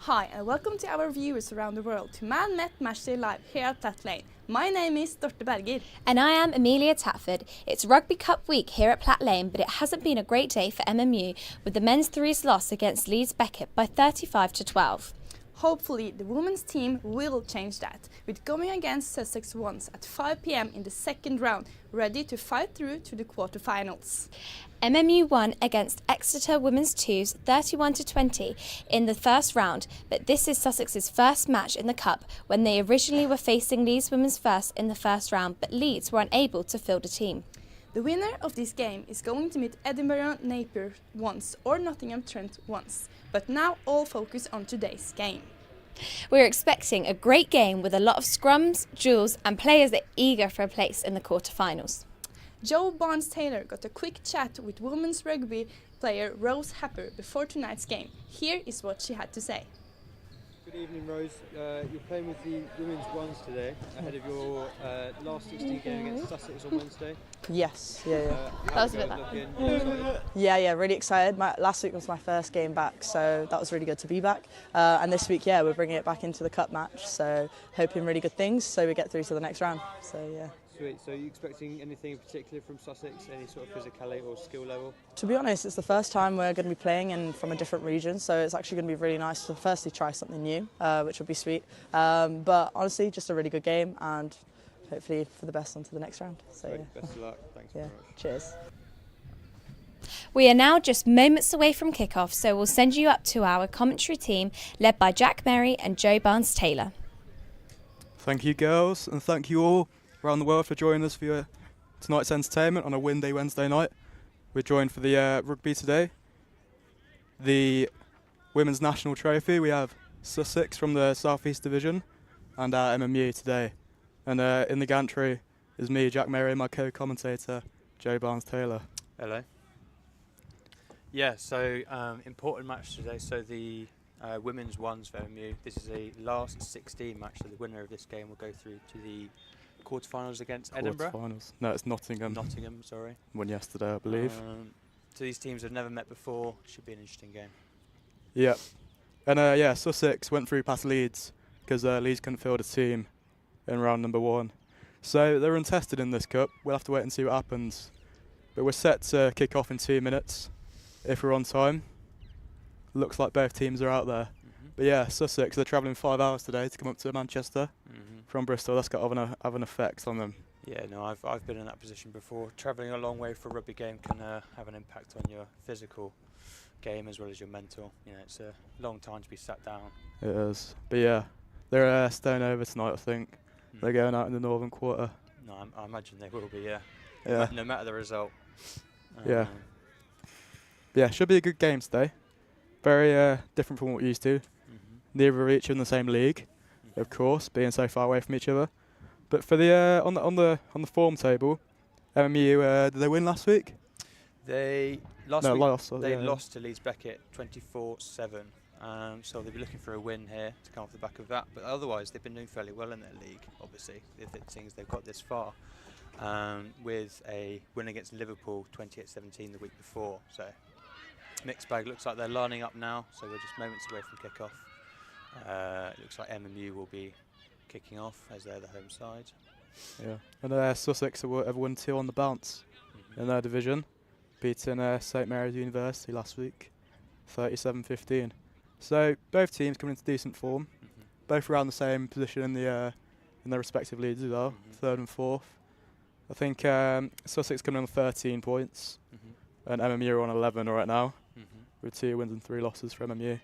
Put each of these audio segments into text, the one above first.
Hi and welcome to our viewers around the world to Man Met Matchday Live here at Platt Lane. My name is Dorte Berger. And I am Amelia Tatford. It's Rugby Cup week here at Platt Lane, but it hasn't been a great day for MMU with the men's threes loss against Leeds Beckett by 35-12. Hopefully the women's team will change that, with going against Sussex once at 5 p.m. in the second round, ready to fight through to the quarterfinals. MMU won against Exeter Women's Twos 31-20 in the first round, but this is Sussex's first match in the Cup when they originally were facing Leeds Women's First in the first round, but Leeds were unable to field a team. The winner of this game is going to meet Edinburgh Napier once or Nottingham Trent once, but now all focus on today's game. We're expecting a great game with a lot of scrums, duels and players that are eager for a place in the quarterfinals. Jo Barnes-Taylor got a quick chat with women's rugby player Rose Happer before tonight's game. Here is what she had to say. Good evening, Rose. You're playing with the women's ones today ahead of your last 16 game against Sussex on Wednesday. Yes, yeah. That was a bit bad. Yeah, really excited. Last week was my first game back, so that was really good to be back. And this week, we're bringing it back into the cup match, so hoping really good things so we get through to the next round. So yeah. Sweet. So are you expecting anything in particular from Sussex, any sort of physicality or skill level? To be honest, it's the first time we're going to be playing from a different region, so it's actually going to be really nice to firstly try something new, which will be sweet. But honestly, just a really good game and hopefully for the best on to the next round. So yeah. Best of luck. Thanks very much. Cheers. We are now just moments away from kickoff, so we'll send you up to our commentary team led by Jack Merry and Jo Barnes-Taylor. Thank you, girls, and thank you all around the world for joining us for tonight's entertainment on a windy Wednesday night. We're joined for the rugby today. The Women's National Trophy, we have Sussex from the South East Division and our MMU today. And in the gantry is me, Jack Merry, and my co-commentator, Jo Barnes-Taylor. Hello. Yeah, so important match today. So the women's ones for MMU. This is a last 16 match, so the winner of this game will go through to the quarterfinals against Edinburgh. Quarterfinals. No, it's Nottingham. Nottingham, sorry. Won yesterday, I believe. So these teams have never met before. Should be an interesting game. Yeah. And Sussex went through past Leeds because Leeds couldn't field a team in round number 1. So they're untested in this cup. We'll have to wait and see what happens. But we're set to kick off in 2 minutes if we're on time. Looks like both teams are out there. But yeah, Sussex, they're travelling 5 hours today to come up to Manchester from Bristol. That's got to have an effect on them. Yeah, no, I've been in that position before. Travelling a long way for a rugby game can have an impact on your physical game as well as your mental. You know, it's a long time to be sat down. It is. But yeah, they're staying over tonight, I think. They're going out in the northern quarter. No, I imagine they will be, yeah. Yeah. No matter the result. Yeah. Yeah, should be a good game today. Very different from what we're used to. Neither of each in the same league, of course, being so far away from each other. But for the on the form table, MMU did they win last week? They lost to Leeds Beckett 24-7. So they'll be looking for a win here to come off the back of that. But otherwise, they've been doing fairly well in their league. Obviously, if it seems they've got this far, with a win against Liverpool 28-17 the week before. So mixed bag. Looks like they're lining up now. So we're just moments away from kickoff. It looks like MMU will be kicking off as they're the home side. Yeah, and Sussex have won 2 on the bounce in their division, beating St Mary's University last week, 37-15. So both teams coming into decent form, both around the same position in their respective leagues as well, 3rd and 4th. I think Sussex coming on 13 points, and MMU are on 11 right now, with 2 wins and 3 losses for MMU.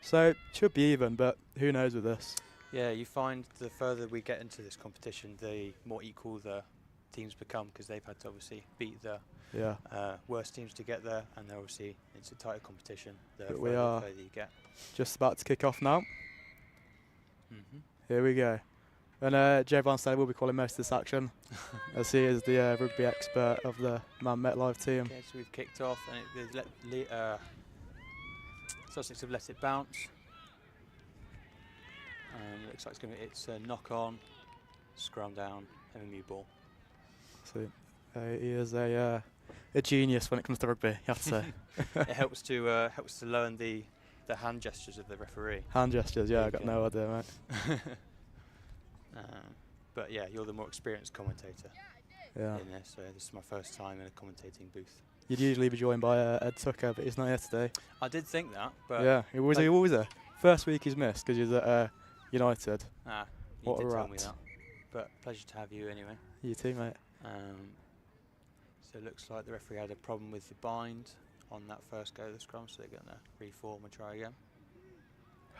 So it should be even, but who knows with this? Yeah, you find the further we get into this competition, the more equal the teams become because they've had to obviously beat the worst teams to get there, and obviously it's a tighter competition the further you get. Just about to kick off now. Here we go. And Jo Barnes-Taylor will be calling most of this action, as he is the rugby expert of the Man Met Live team. Okay, so we've kicked off, and Sussex have let it bounce. It looks like it's a knock on, scrum down, MMU ball. So he is a genius when it comes to rugby, you have to say. It helps to learn the the hand gestures of the referee. Hand gestures, yeah, I got Okay. no idea, mate. But yeah, you're the more experienced commentator Yeah. in this, so this is my first time in a commentating booth. You'd usually be joined by Ed Tucker, but he's not here today. I did think that, but Yeah, he was there. First week he's missed because he's at United. you What a did tell me rat. that. But pleasure to have you anyway. You too, mate. So it looks like the referee had a problem with the bind on that first go of the scrum, so they're going to reform and try again.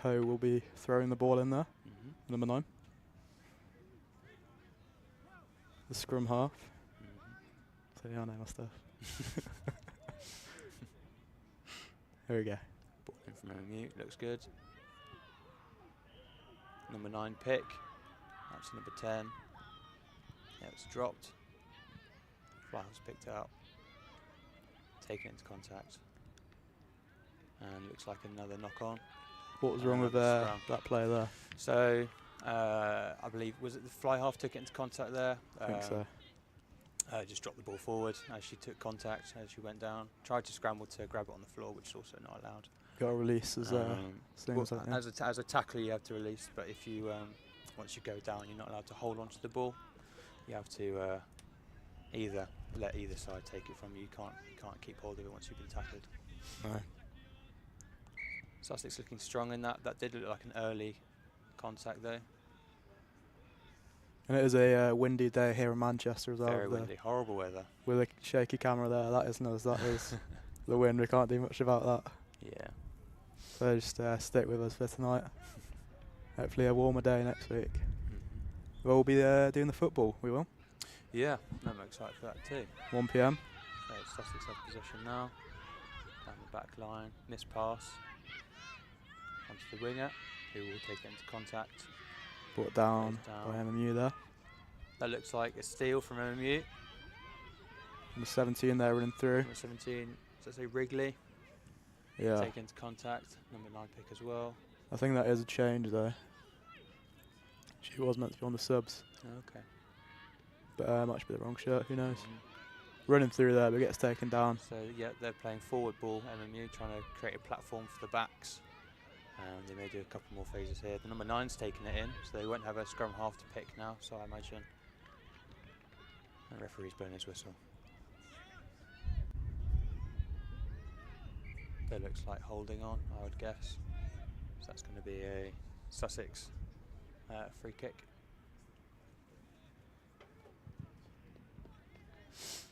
Ho will be throwing the ball in there, Mm-hmm. number 9. The scrum half. So yeah, I know my stuff. Here we go. Ball in from MMU, looks good. Number 9 pick. That's number 10. Yeah, it's dropped. Fly was picked out. Taken into contact. And looks like another knock on. What was wrong with Scrum. that player there? So, I believe, was it the fly half took it into contact there? I think so. Just dropped the ball forward as she took contact, as she went down. Tried to scramble to grab it on the floor, which is also not allowed. Got a release as soon as that, yeah. As a tackler, you have to release, but if you once you go down, you're not allowed to hold onto the ball. You have to either let either side take it from you. You can't keep hold of it once you've been tackled. No. Sussex looking strong in that. That did look like an early contact though. And it is a windy day here in Manchester as well. Very windy, horrible weather. With a shaky camera there, that isn't us, that is the wind. We can't do much about that. Yeah. So just stick with us for tonight. Hopefully a warmer day next week. We'll be doing the football, we will. Yeah, I'm excited for that too. 1 PM. So Sussex have possession now. Down the back line, missed pass. Onto the winger, who will take it into contact. Brought down Goes by MMU there. That looks like a steal from MMU. Number 17 there running through. Number 17, does that say Wrigley? Yeah. Take into contact. Number 9 pick as well. I think that is a change though. She was meant to be on the subs. Okay. But might be the wrong shirt, who knows. Running through there, but gets taken down. So yeah, they're playing forward ball, MMU, trying to create a platform for the backs. They may do a couple more phases here. The number 9's taking it in, so they won't have a scrum half to pick now, so I imagine the referee's blowing his whistle. That looks like holding on, I would guess. So that's going to be a Sussex free kick. Is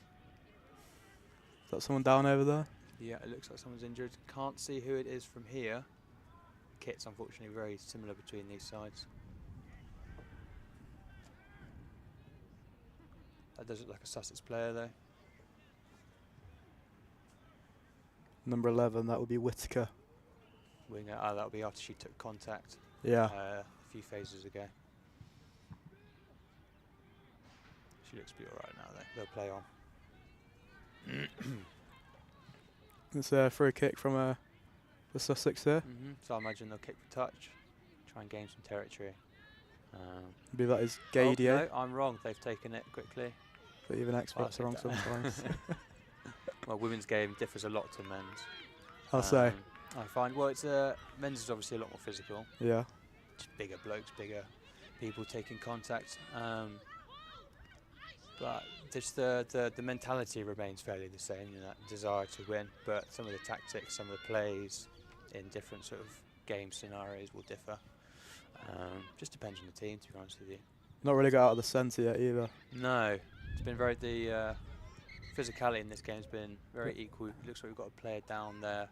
that someone down over there? Yeah, it looks like someone's injured. Can't see who it is from here. Kit's unfortunately very similar between these sides. That does look like a Sussex player though. Number 11, that would be Whittaker. Winger, that'll be after she took contact Yeah. a few phases ago. She looks to be alright now though. They'll play on. It's a free kick from the Sussex there. So I imagine they'll kick the touch, try and gain some territory. Maybe that is Gadier. Oh, no, I'm wrong. They've taken it quickly. But even experts are wrong sometimes. Well, women's game differs a lot to men's. I'll say. I find, well, it's men's is obviously a lot more physical. Yeah. Just bigger blokes, bigger people taking contact. But just the mentality remains fairly the same, you know, that desire to win. But some of the tactics, some of the plays in different sort of game scenarios will differ. Just depends on the team, to be honest with you. Not really got out of the centre yet either. No, it's been very, the physicality in this game has been very equal. It looks like we've got a player down there.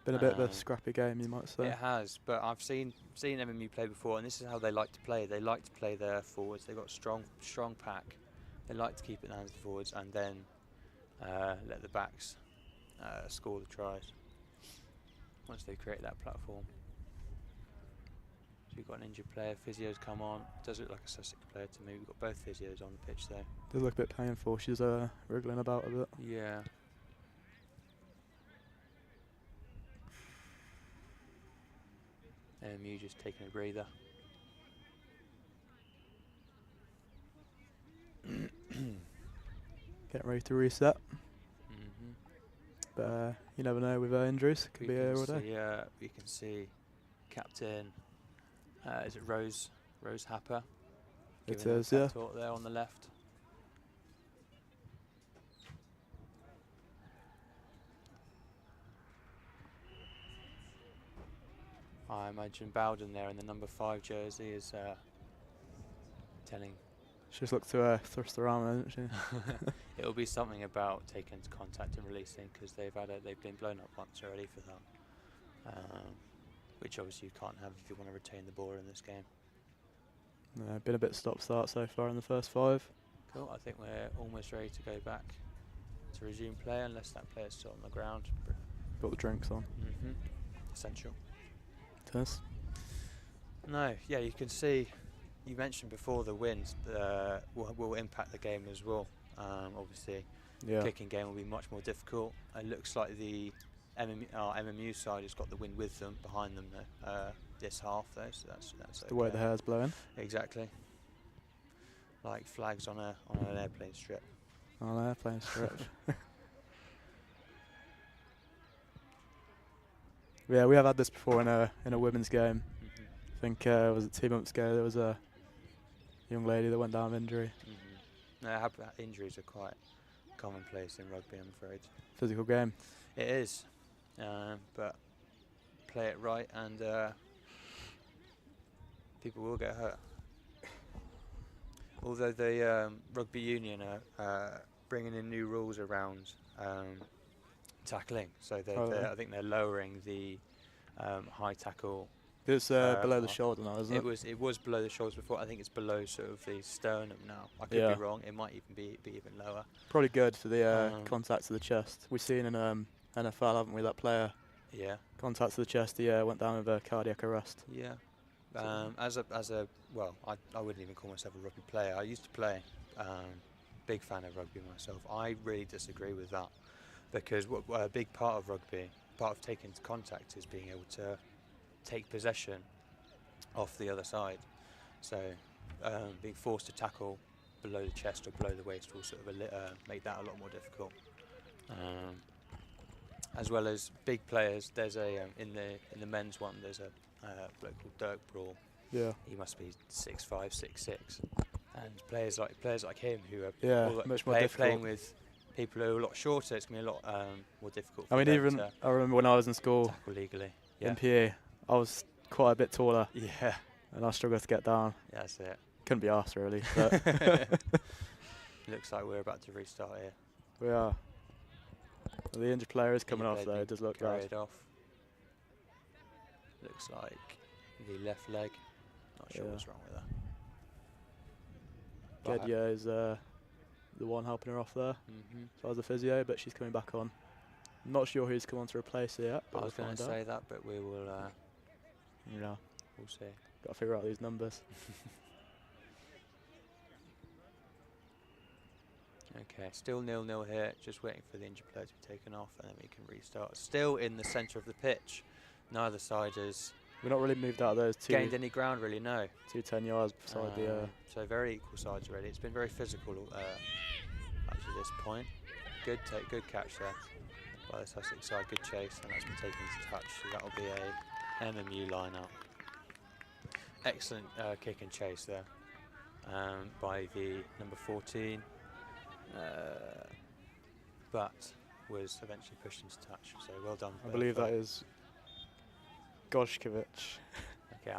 Been a bit of a scrappy game, you might say. It has, but I've seen MMU play before, and this is how they like to play. They like to play their forwards. They've got strong pack. They like to keep it down to the forwards and then let the backs score the tries once they create that platform. So we've got an injured player. Physio's come on. Does look like a Sussex player to me. We've got both physios on the pitch though. Does look a bit painful. She's wriggling about a bit. Yeah. MMU just taking a breather. Getting ready to reset. But you never know with injuries. Could be here all day. We can see captain. Is it Rose Happer? It is, yeah. Talk there on the left. I imagine Bowden there in the number 5 jersey is telling. She's looked to thrust her arm, hasn't she? It'll be something about taking into contact and releasing, because they've been blown up once already for that, which obviously you can't have if you want to retain the ball in this game. No, been a bit stop-start so far in the first 5. Cool. I think we're almost ready to go back to resume play, unless that player's still on the ground. Got the drinks on. Essential. It is. No, yeah, you can see. You mentioned before the wind will impact the game as well. Obviously, kicking game will be much more difficult. It looks like the MMU side has got the wind with them, behind them this half though, so that's the way the hair's blowing. Exactly. Like flags on an airplane strip. On an airplane strip. Yeah, we have had this before in a women's game. I think was it 2 months ago there was a young lady that went down with injury. No, injuries are quite commonplace in rugby, I'm afraid. Physical game. It is, but play it right and people will get hurt. Although the rugby union are bringing in new rules around tackling, so I think they're lowering the high tackle. It's below the shoulder now, isn't it? It was below the shoulders before. I think it's below sort of the sternum now. I could be wrong. It might even be even lower. Probably good for the contact to the chest. We've seen in NFL, haven't we, that player? Yeah. Contact to the chest. He went down with a cardiac arrest. Yeah. Well, I wouldn't even call myself a rugby player. I used to play. Big fan of rugby myself. I really disagree with that, because a big part of rugby, part of taking contact, is being able to take possession off the other side. So being forced to tackle below the chest or below the waist will sort of make that a lot more difficult. As well as big players, there's in the men's one, there's a bloke called Dirk Brawl. Yeah. He must be 6'5", 6'6", and players like him who are much more difficult. Playing with people who are a lot shorter, it's going to be a lot more difficult. I remember when I was in school, tackle legally. In PE, I was quite a bit taller. Yeah. And I struggled to get down. Yeah, that's it. Couldn't be arsed really. But looks like we're about to restart here. We are. Well, the injured player is coming off though. It does look bad. Off. Looks like the left leg. Not sure what's wrong with that. Gedia is the one helping her off there. So as a physio, but she's coming back on. I'm not sure who's come on to replace her yet. But I was going to say that, but we will. We'll see. Got to figure out these numbers. Okay, still 0-0 here. Just waiting for the injured player to be taken off, and then we can restart. Still in the centre of the pitch. Neither side has. We're not really moved out of those two. Gained any ground, really? No. 2 10 yards beside the. So very equal sides already. It's been very physical up to this point. Good catch there by the Sussex side. Good chase, and that's been taken into touch. So that will be a MMU line-out. Excellent kick and chase there by the number 14, but was eventually pushed into touch. So well done. I believe that is Goshkovic. Okay,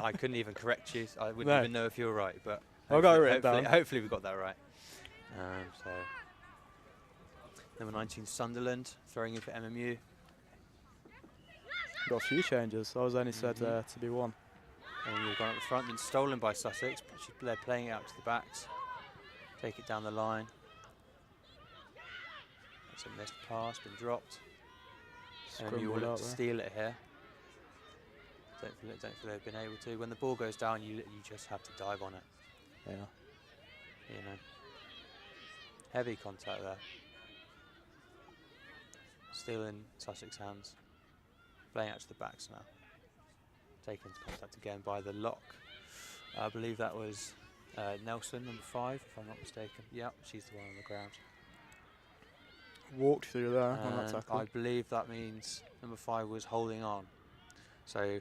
I couldn't even correct you. I wouldn't even know if you were right, but I got it written down. Hopefully we got that right. So number 19 Sunderland throwing in for MMU. Got a few changes. I was only said to be one. And we've gone up the front, been stolen by Sussex, but they're playing it out to the backs. Take it down the line. That's a missed pass, been dropped. And you will look to steal it here. Don't feel they've been able to. When the ball goes down, you just have to dive on it. Yeah. You know. Heavy contact there. Still in Sussex hands. Playing out to the backs now. Taken into contact again by the lock. I believe that was Nelson, number 5, if I'm not mistaken. Yep, she's the one on the ground. walked through there on that And tackle. I believe that means number 5 was holding on. So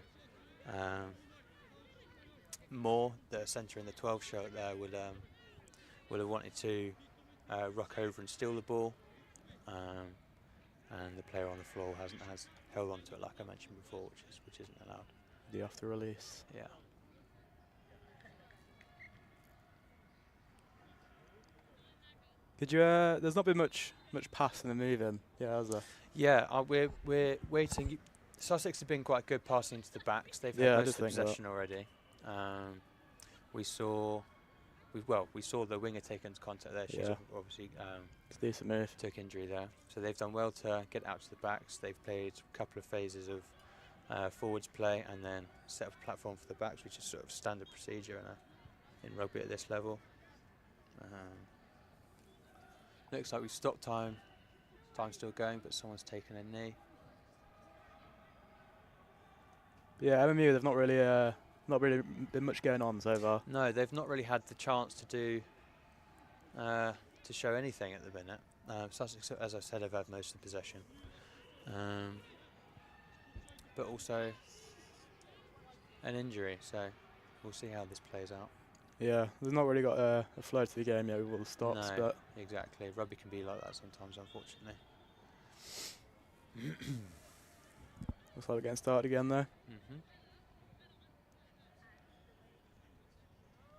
Moore, the centre in the 12 shirt there, would have wanted to ruck over and steal the ball, and the player on the floor has held on to it, like I mentioned before, which isn't allowed. The after release. Yeah. Did you? There's not been much passing and moving. Yeah, has there? Yeah, we're waiting. Sussex have been quite good passing into the backs. They've Yeah, I had did most of the think that. possession already. We saw the winger take into contact there. She's Yeah. obviously It's a decent move. took injury there. So they've done well to get out to the backs. They've played a couple of phases of forwards play and then set up a platform for the backs, which is sort of standard procedure in rugby at this level. Looks like we've stopped time. Time's still going, but someone's taken a knee. Yeah, MMU, they've not really been much going on so far. No, they've not really had the chance to do to show anything at the minute. Sussex, as I said, have had most of the possession, but also an injury. So we'll see how this plays out. Yeah, they've not really got a flow to the game yet with all the stops, No, but exactly. Rugby can be like that sometimes, unfortunately. looks like we're getting started again though.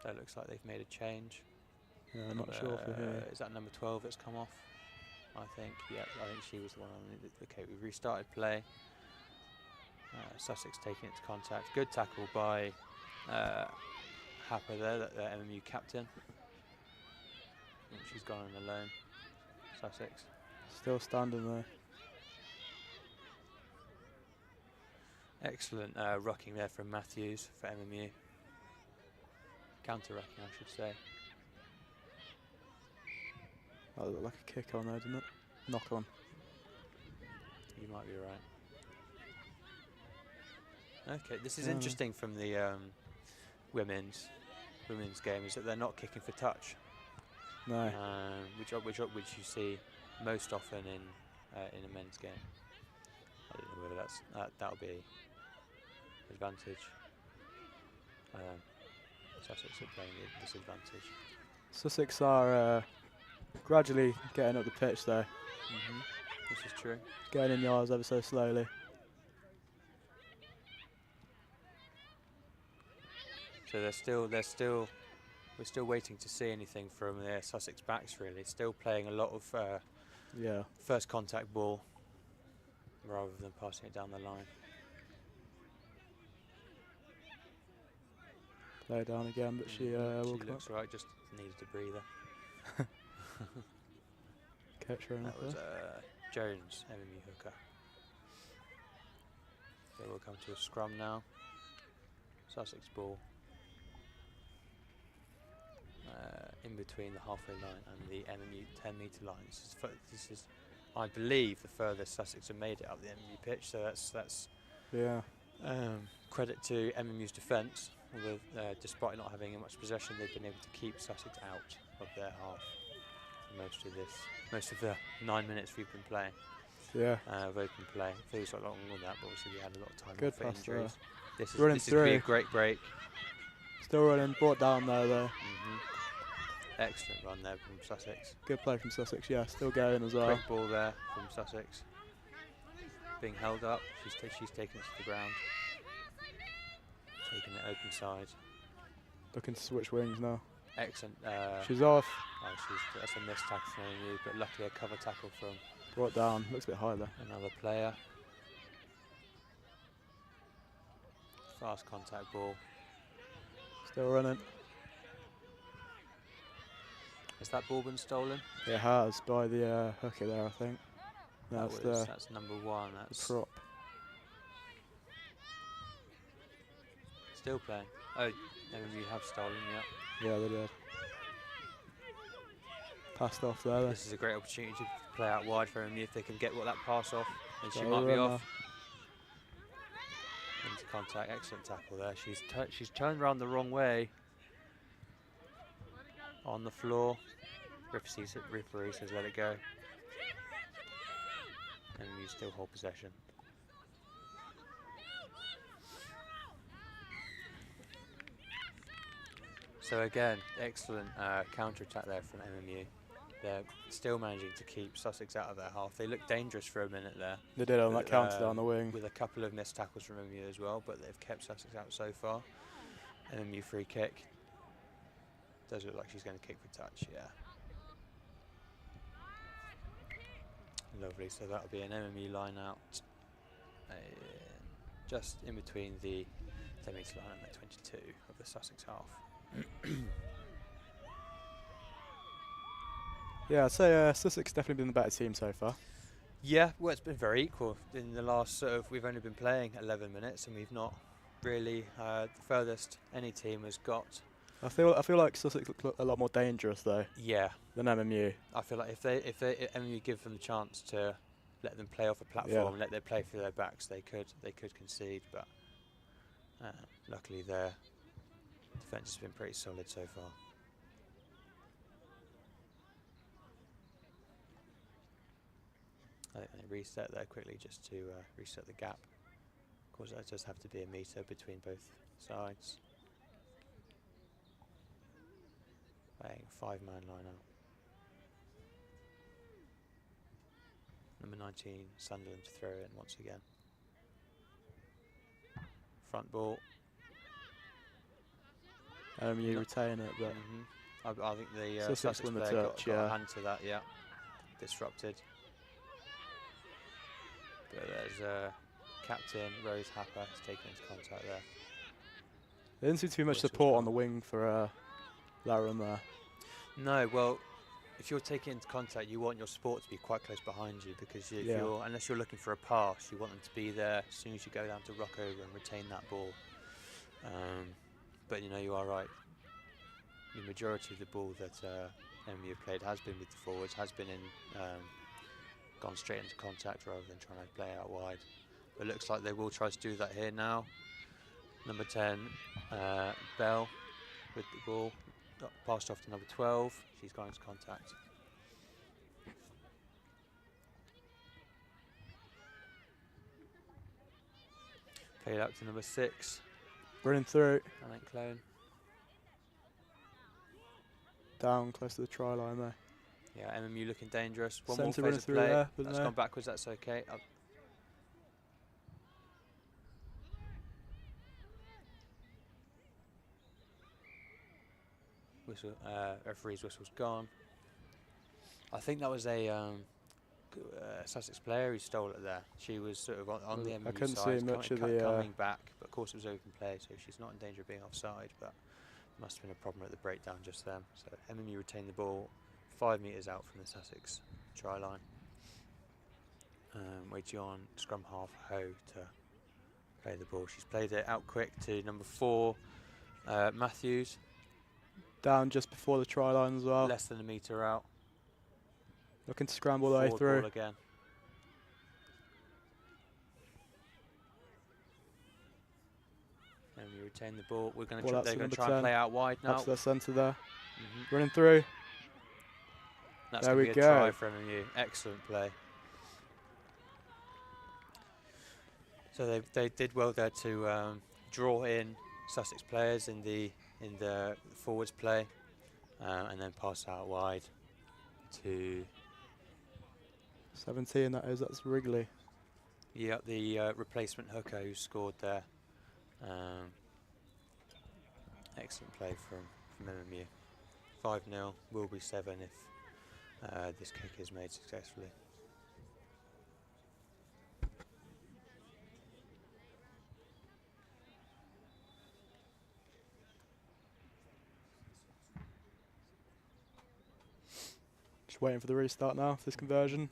So it looks like they've made a change. Yeah, I'm not sure if we're here. Is that number 12 that's come off? I think. Yeah, I think she was the one on the. Okay, we've restarted play. Sussex taking it to contact. Good tackle by Happer there, the MMU captain. I think she's gone on alone. Sussex. Still standing there. Excellent rucking there from Matthews for MMU. Counter rucking, I should say. That looked like a kick on there, didn't it? Knock on. You might be right. Okay, this is interesting from the women's game, is that they're not kicking for touch. No. Which you see most often in a men's game. I don't know whether that'll be advantage. Sussex are playing the disadvantage. Sussex are gradually getting up the pitch though. This is true. Getting in yards ever so slowly. So we're still waiting to see anything from their Sussex backs really. Still playing a lot of first contact ball rather than passing it down the line. Play her down again, but she will come looks up. right, just needed a breather. Catch her in That there. was Jones, MMU hooker. So we'll come to a scrum now. Sussex ball. In between the halfway line and the MMU 10-metre line. This is, I believe, the furthest Sussex have made it up the MMU pitch. So that's credit to MMU's defence. Although, despite not having much possession, they've been able to keep Sussex out of their half for most of the 9 minutes we've been playing. Yeah. Of open play. Feels like longer than that, but obviously we had a lot of time Good off for pass there. injuries. This is Running going to be a through. great break. Still running, brought down there though. Excellent run there from Sussex. Good play from Sussex, yeah, still going as well. Quick ball there from Sussex. Being held up, she's taken it to the ground. Taking it open side. Looking to switch wings now. Excellent. She's off. That's a missed tackle from MMU, but luckily a cover tackle from Brought down, looks a bit high there. another player. Fast contact ball. Still running. Has that ball been stolen? It has by the hooker there, I think. That's That's number 1. the That's prop. still playing. Oh, MMU have stolen, yeah. Yeah, they did. Passed off there. This is a great opportunity to play out wide for MMU if they can get that pass off. And she Got a might be run off. Into contact, excellent tackle there. She's turned around the wrong way. On the floor. Referee says let it go. and you still hold possession. So again, excellent counter-attack there from MMU. They're still managing to keep Sussex out of their half. They looked dangerous for a minute there. They did on that counter down the wing. With a couple of missed tackles from MMU as well, but they've kept Sussex out so far. MMU free kick. Does look like she's going to kick for touch, yeah. Lovely, so that'll be an MMU line out. Just in between the 10-metre line and the 22 of the Sussex half. Yeah, I'd say Sussex definitely been the better team so far. Yeah, well, it's been very equal. In the last we've only been playing 11 minutes, and we've not really the furthest any team has got. I feel like Sussex look a lot more dangerous though. Yeah. Than MMU. I feel like if MMU give them the chance to let them play off a platform, and let them play through their backs, they could concede, but luckily their defence has been pretty solid so far. I think they reset there quickly just to reset the gap. Of course, that does have to be a metre between both sides. Playing a 5-man line out. Number 19, Sunderland to throw in once again. Front ball. You retain it, but I think the Sussex Sussex won the player touch, got a hand to that, yeah. Disrupted. But there's captain Rose Happer taking into contact there. There didn't seem to be much support on the wing for Lauren there. No, well, if you're taking into contact, you want your support to be quite close behind you, because unless you're looking for a pass, you want them to be there as soon as you go down to rock over and retain that ball. But you are right. The majority of the ball that MMU have played has been with the forwards, has been in, gone straight into contact rather than trying to play out wide. But it looks like they will try to do that here now. Number 10, Bell with the ball. Got passed off to number 12. She's gone into contact. Played out to number 6. Running through. I think Clone. Down close to the try line there. Yeah, MMU looking dangerous. One Centre more phase of through play. there, That's gone backwards, that's okay. Whistle, referee's whistle's gone. I think that was a Sussex player who stole it there. She was sort of on the MMU I couldn't side, see much of the coming back, but of course it was open play, so she's not in danger of being offside, but must have been a problem at the breakdown just then. So MMU retained the ball 5 metres out from the Sussex try line. Waiting on scrum half Ho to play the ball. She's played it out quick to number 4, Matthews. Down just before the try line as well. Less than a metre out. Looking to scramble the way through. Ball again. And we retain the ball. We're going to they're going to try and play out wide now. Up to the centre there. Running through. That's going to be a try for MMU. Excellent play. So they did well there to draw in Sussex players in the forwards play, and then pass out wide to 17. That's Wrigley. Yeah, the replacement hooker who scored there. Excellent play from MMU. 5-0 will be 7 if this kick is made successfully. Just waiting for the restart now, this conversion.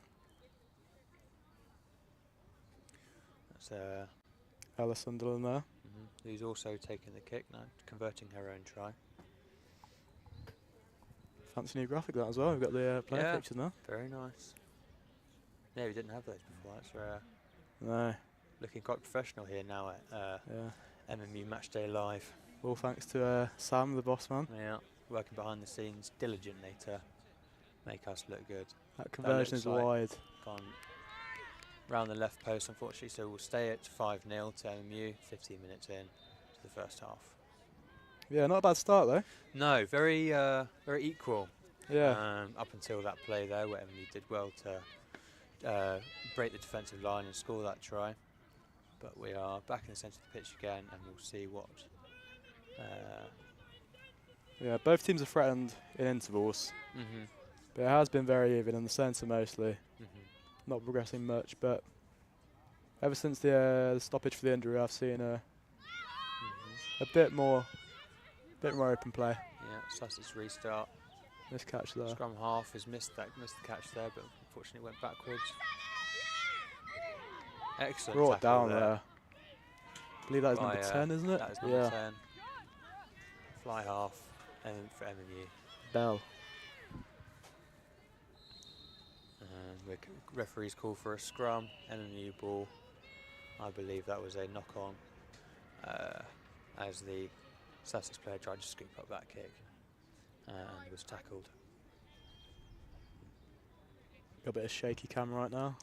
That's Ella Sunderland there. Who's also taking the kick now, converting her own try. Fancy new graphic that as well. We've got the player pictures now. Very nice. Yeah, we didn't have those before. That's rare. No. Looking quite professional here now at MMU Matchday Live. All thanks to Sam, the boss man. Yeah, working behind the scenes diligently to make us look good. That conversion is wide. Gone round the left post, unfortunately, so we'll stay at 5-0 to MMU, 15 minutes in to the first half. Yeah, not a bad start though. No, very very equal. Yeah. Up until that play there, where MMU did well to break the defensive line and score that try. But we are back in the centre of the pitch again, and we'll see what. Yeah, both teams are threatened in intervals. But it has been very even in the centre mostly. Not progressing much, but ever since the stoppage for the injury, I've seen a bit more open play. Yeah, Sussex restart. This catch there. Scrum half has missed the catch there, but unfortunately went backwards. Excellent Brought tackle down there. I believe that is number 10, isn't it? That is number 10. Fly half, and for MMU. Bell. Referees call for a scrum, MMU ball. I believe that was a knock-on as the Sussex player tried to scoop up that kick and was tackled. Got a bit of shaky camera right now.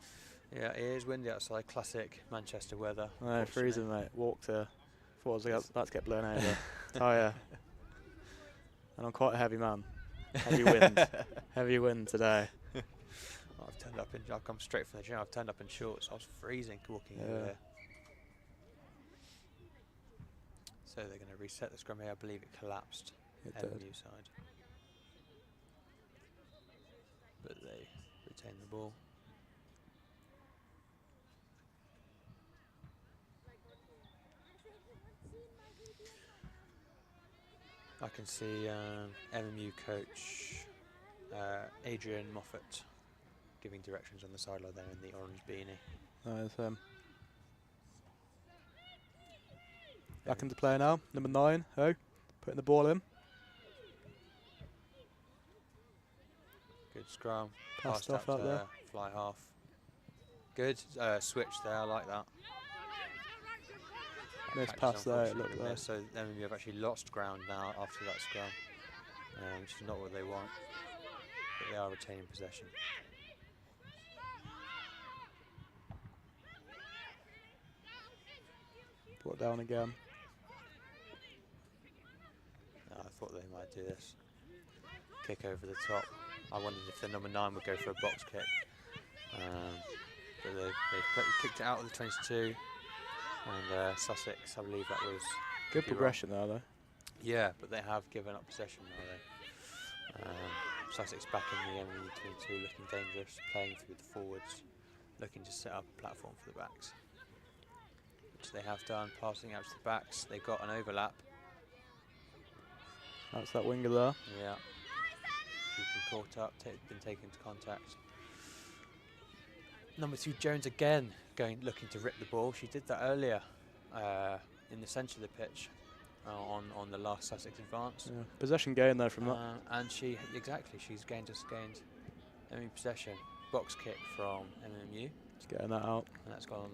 Yeah, it is windy outside, classic Manchester weather. No, freezing, mate. Walked here. Thought I was about to get blown over. Oh, yeah. And I'm quite a heavy man. Heavy wind. Heavy wind today. I've turned up I've come straight from the gym. I've turned up in shorts. I was freezing walking over there. So they're going to reset the scrum here. I believe it collapsed. It MMU did. side. But they retain the ball. I can see MMU coach Adrian Moffat giving directions on the sideline there in the orange beanie. Nice. Back into play now. Number 9, putting the ball in. Good scrum. Passed off out there. Fly half. Good switch there. I like that. Nice pass there. It looked there. So MMU have actually lost ground now after that scrum, which is not what they want. But they are retaining possession. Brought down again. I thought they might do this. Kick over the top. I wondered if the number 9 would go for a box kick. But they kicked it out of the 22. And Sussex, I believe that was... Good progression there, though. Yeah, but they have given up possession now, though. Sussex back in the MMU 22, looking dangerous, playing through the forwards, looking to set up a platform for the backs. Which they have done, passing out to the backs. They got an overlap. That's that winger there. Yeah. Keeping caught up, been taken into contact. Number 2, Jones again, looking to rip the ball. She did that earlier in the centre of the pitch on the last Sussex advance. Yeah. Possession gain there from that. And she's gained MMU possession. Box kick from MMU. Just getting that out. And that's gone.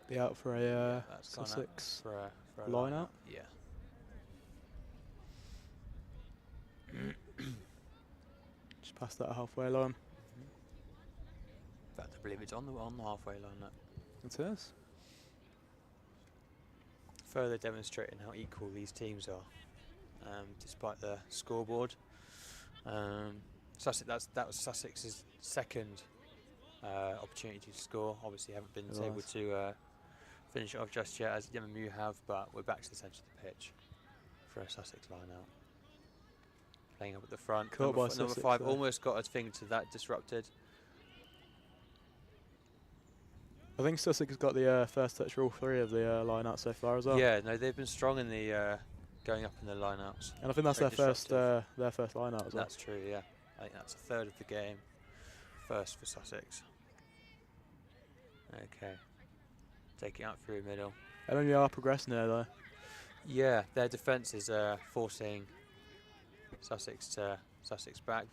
Be out for a That's gone Sussex for a line out. Yeah. Just past that halfway line. In fact, I believe it's on the halfway line. That. It is. Further demonstrating how equal these teams are, despite the scoreboard. Sussex, that was Sussex's second opportunity to score. Obviously, haven't been able to finish it off just yet, as MMU have. But we're back to the centre of the pitch for a Sussex line out. Playing up at the front. Number 5 there. almost got a finger to that, disrupted. I think Sussex has got the first touch for all 3 of the line out so far as well. Yeah, no, they've been strong in the going up in the line outs. And I think that's their first line out as well. That's true, yeah. I think that's a third of the game. First for Sussex. Okay. Take it out through middle. I think they are progressing there though. Yeah, their defence is forcing Sussex back.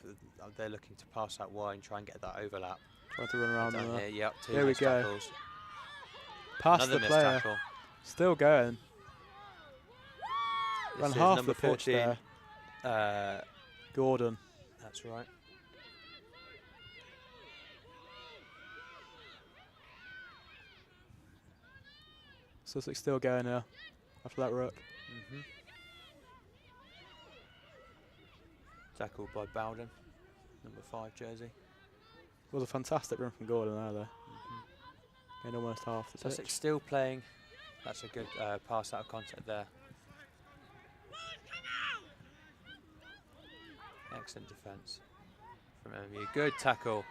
They're looking to pass out wide and try and get that overlap. Trying to run around there. Yep, 2 Here we missed go. tackles. Past Another the player. tackle. Still going. Ran half the pitch 14, there. Gordon. That's right. Sussex still going here after that ruck. Tackled by Bowden, number 5 jersey. It was a fantastic run from Gordon there, though. In almost half the pitch. Sussex still playing. That's a good pass out of contact there. Excellent defence from MMU. Good tackle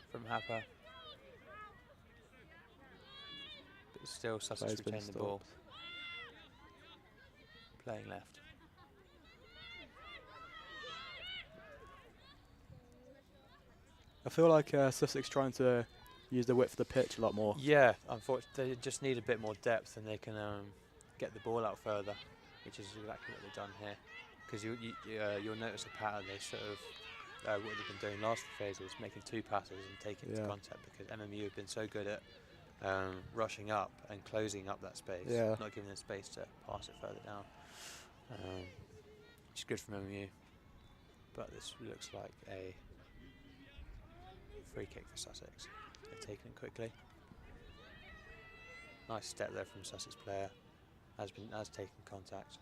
from Happer. But still Sussex retain the ball. Playing left. I feel like Sussex trying to use the width of the pitch a lot more. Yeah, unfortunately, they just need a bit more depth, and they can get the ball out further, which is exactly what they've done here. Because you'll notice a pattern. They sort of what they've been doing last phase was making 2 passes and taking into contact, because MMU have been so good at rushing up and closing up that space, not giving them space to pass it further down. Which is good from MMU, but this looks like a free kick for Sussex. They've taken it quickly. Nice step there from Sussex player. Has taken contact.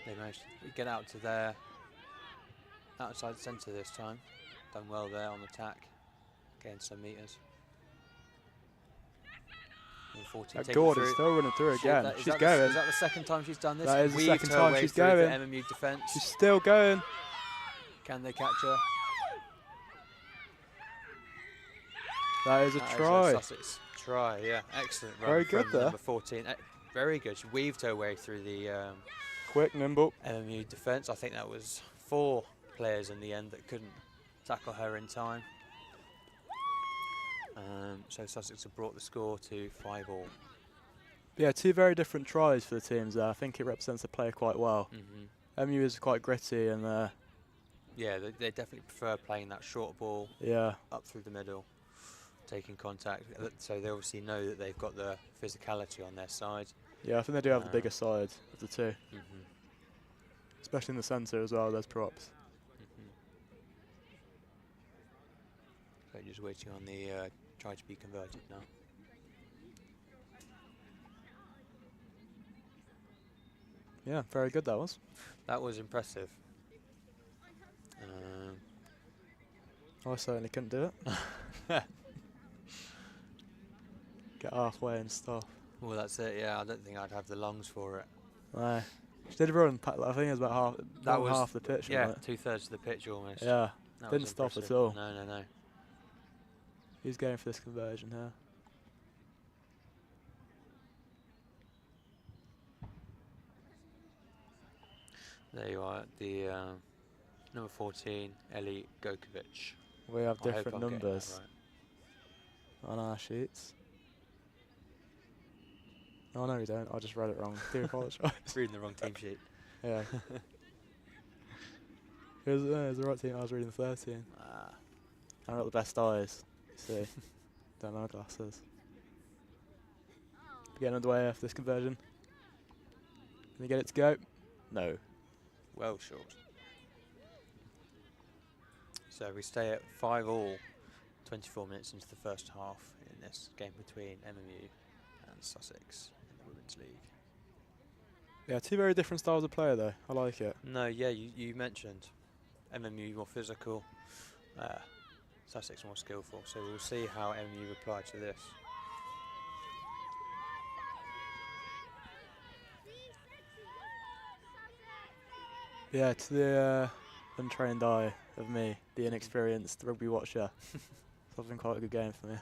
They managed to get out to their outside centre this time. Done well there on the tack. Gained some metres. Gordon's still running through again. She's going. Is that the second time she's done this? That is the second time she's going. MMU defence. She's still going. Can they catch her? That is a try. Is a Sussex try, yeah. Excellent run. Very good from there. Number 14. Very good. She weaved her way through the quick, nimble MMU defence. I think that was 4 players in the end that couldn't tackle her in time. So Sussex have brought the score to 5-all. Yeah, 2 very different tries for the teams there. I think it represents the player quite well. MU is quite gritty and yeah, they definitely prefer playing that short ball up through the middle, taking contact. So they obviously know that they've got the physicality on their side. Yeah, I think they do have the bigger side of the 2. Especially in the centre as well, there's props. So just waiting on the try to be converted now. Yeah, very good that was. That was impressive. I certainly couldn't do it. Get halfway and stuff. Well, that's it. Yeah, I don't think I'd have the lungs for it. No, she did run. I think it was about half. That was half the pitch. Yeah, 2/3 of the pitch almost. Yeah, that didn't stop at all. No. He's going for this conversion here. There you are, the number 14, Ellie Gokovic. We have different numbers on our sheets. Oh no, we don't. I just read it wrong. Do apologise. Reading the wrong team sheet. Yeah. It was the right team. I was reading 13. I've got the best eyes. You see, don't have glasses. Getting underway after this conversion. Can you get it to go? No. Well short. So we stay at 5-all, 24 minutes into the first half in this game between MMU and Sussex in the Women's League. Yeah, 2 very different styles of player though. I like it. No, yeah, you mentioned MMU more physical, Sussex more skillful. So we'll see how MMU reply to this. Yeah, to the untrained eye of me, the inexperienced rugby watcher, it's been quite a good game for me.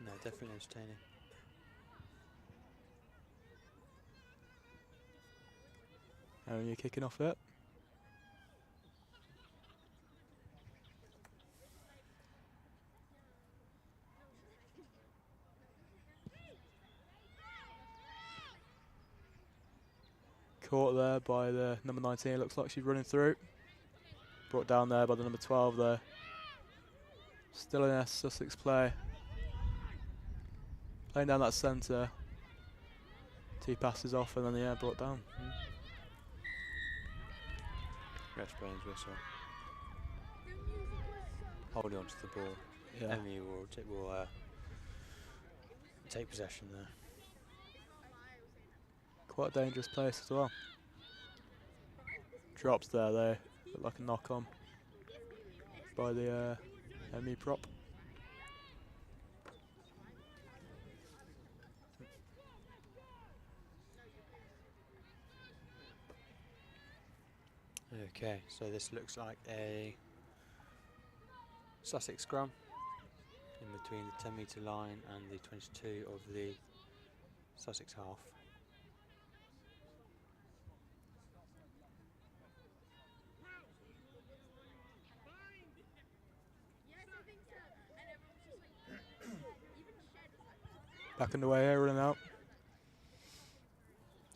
No, definitely entertaining. And you're kicking off it. Caught there by the number 19, it looks like she's running through. Brought down there by the number 12 though. Still in a Sussex play. Playing down that centre. 2 passes off and then brought down. Ref's playing his whistle. Holding on to the ball. Yeah. MU will take possession there. Quite a dangerous place as well. Drops there though, look like a knock on by the MU prop. Okay, so this looks like a Sussex scrum in between the 10-metre line and the 22 of the Sussex half. Back underway here, running out.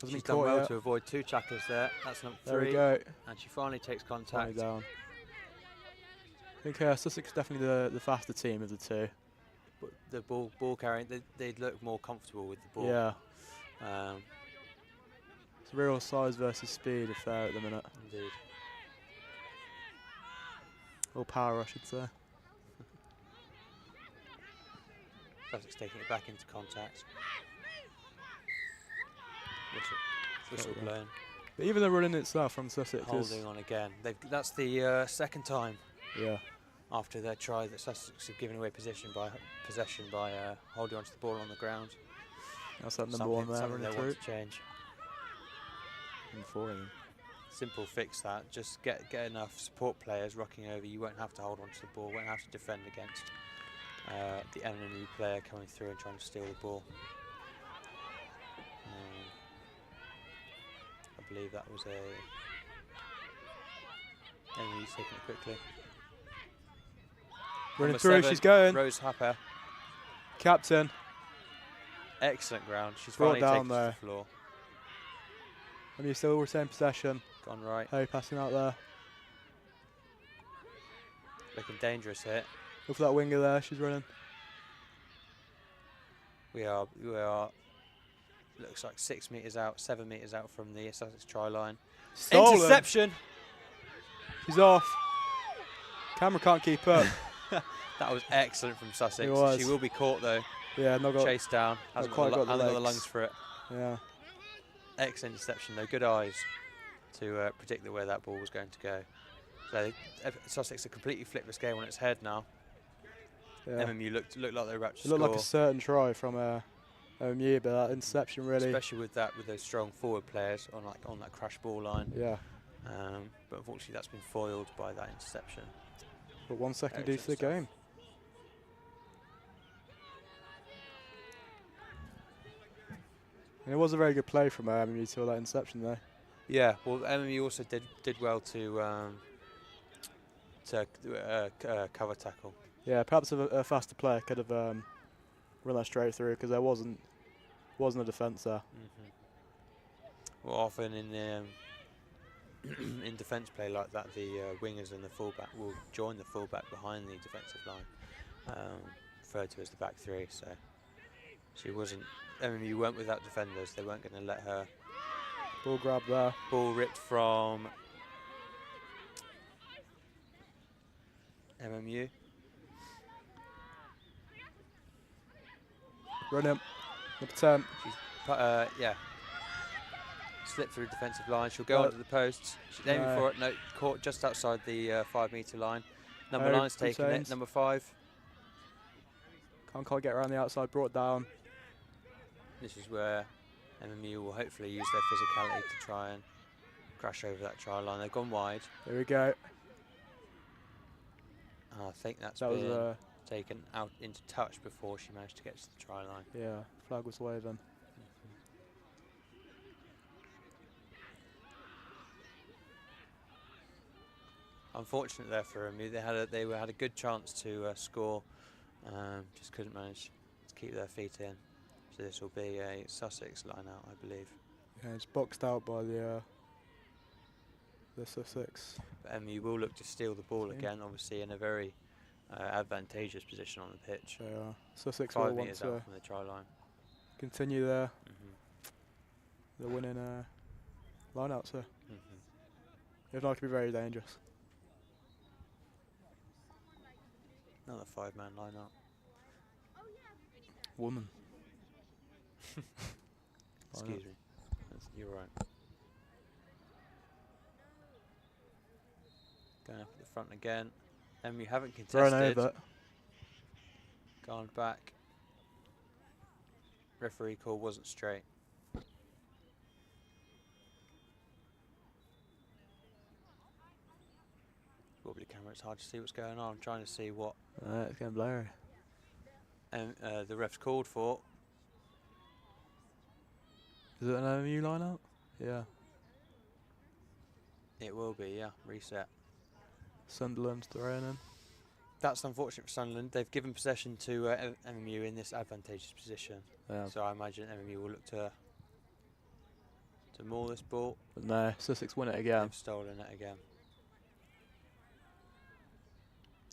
She's done well to avoid 2 tacklers there. That's number 3. There we go. And she finally takes contact. Finally down. I think Sussex is definitely the faster team of the 2. But the ball carrying, they look more comfortable with the ball. Yeah. It's real size versus speed affair at the minute. Indeed. Or power, I should say. Sussex taking it back into contact. Whistle blown. But even the running itself from Sussex holding on again. That's the second time. Yeah. After their try that Sussex have given away possession by holding onto the ball on the ground. That's that number 1 there something running they through. want to change. Simple fix that. Just get enough support players rocking over. You won't have to hold onto the ball. Won't have to defend against the enemy player coming through and trying to steal the ball. I believe that was Emily's taking it quickly. Running Number through, 7, she's going. Rose Happer. Captain. Excellent ground. She's Brought finally down taken there. to the floor. And you still retain possession. Gone right. Hey, passing out there. Looking dangerous here. Look for that winger there, she's running. We are looks like 6 metres out, 7 metres out from the Sussex try line. Stolen. Interception! She's off. Camera can't keep up. That was excellent from Sussex. It was. She will be caught though. Yeah, not got. Chased down. Hasn't got the lungs for it. Yeah. Excellent interception though. Good eyes to predict where that ball was going to go. So Sussex have completely flipped this game on its head now. Yeah. MMU looked like they were about to It looked score. like a certain try from MU, but that interception really. Especially with those strong forward players on that crash ball line. Yeah. But unfortunately, that's been foiled by that interception. But 1 second due to the game. And it was a very good play from MMU to that interception there. Yeah, well, MMU also did well to cover tackle. Yeah, perhaps a faster player could have run that straight through because there wasn't a defence there. Well, often in defence play like that, the wingers and the fullback will join the fullback behind the defensive line, referred to as the back 3. So she wasn't. MMU weren't without defenders. They weren't going to let her. Ball grab there. Ball ripped from MMU. Run him. Number 10. Yeah. Slip through defensive line. She'll go onto the posts. She's aiming for it. No, caught just outside the 5 metre line. Number 9's taking it. Number 5. Can't quite get around the outside. Brought down. This is where MMU will hopefully use their physicality to try and crash over that try line. They've gone wide. There we go. I think that was taken out into touch before she managed to get to the try line. Yeah, flag was waving. Unfortunate there for MMU. They had a good chance to score, just couldn't manage to keep their feet in. So this will be a Sussex line out, I believe. Yeah, it's boxed out by the Sussex. But MU will look to steal the ball again, obviously in a very advantageous position on the pitch. They are. Sussex 5 will want metres to out from the try line. continue there. the winning line-out, so it's not to be very dangerous. Another 5-man line-up. Woman. Excuse me. You're right. Going up at the front again. And we haven't Thrown contested. over. Gone back. Referee call wasn't straight. Wobbly camera, it's hard to see what's going on. I'm trying to see what It's getting blurry. the ref's called for. Is it an MMU line-out? Yeah. It will be, yeah. Reset. Sunderland's throwing in. That's unfortunate for Sunderland. They've given possession to MMU in this advantageous position. Yeah. So I imagine MMU will look to maul this ball. But no, Sussex win it again. They've stolen it again.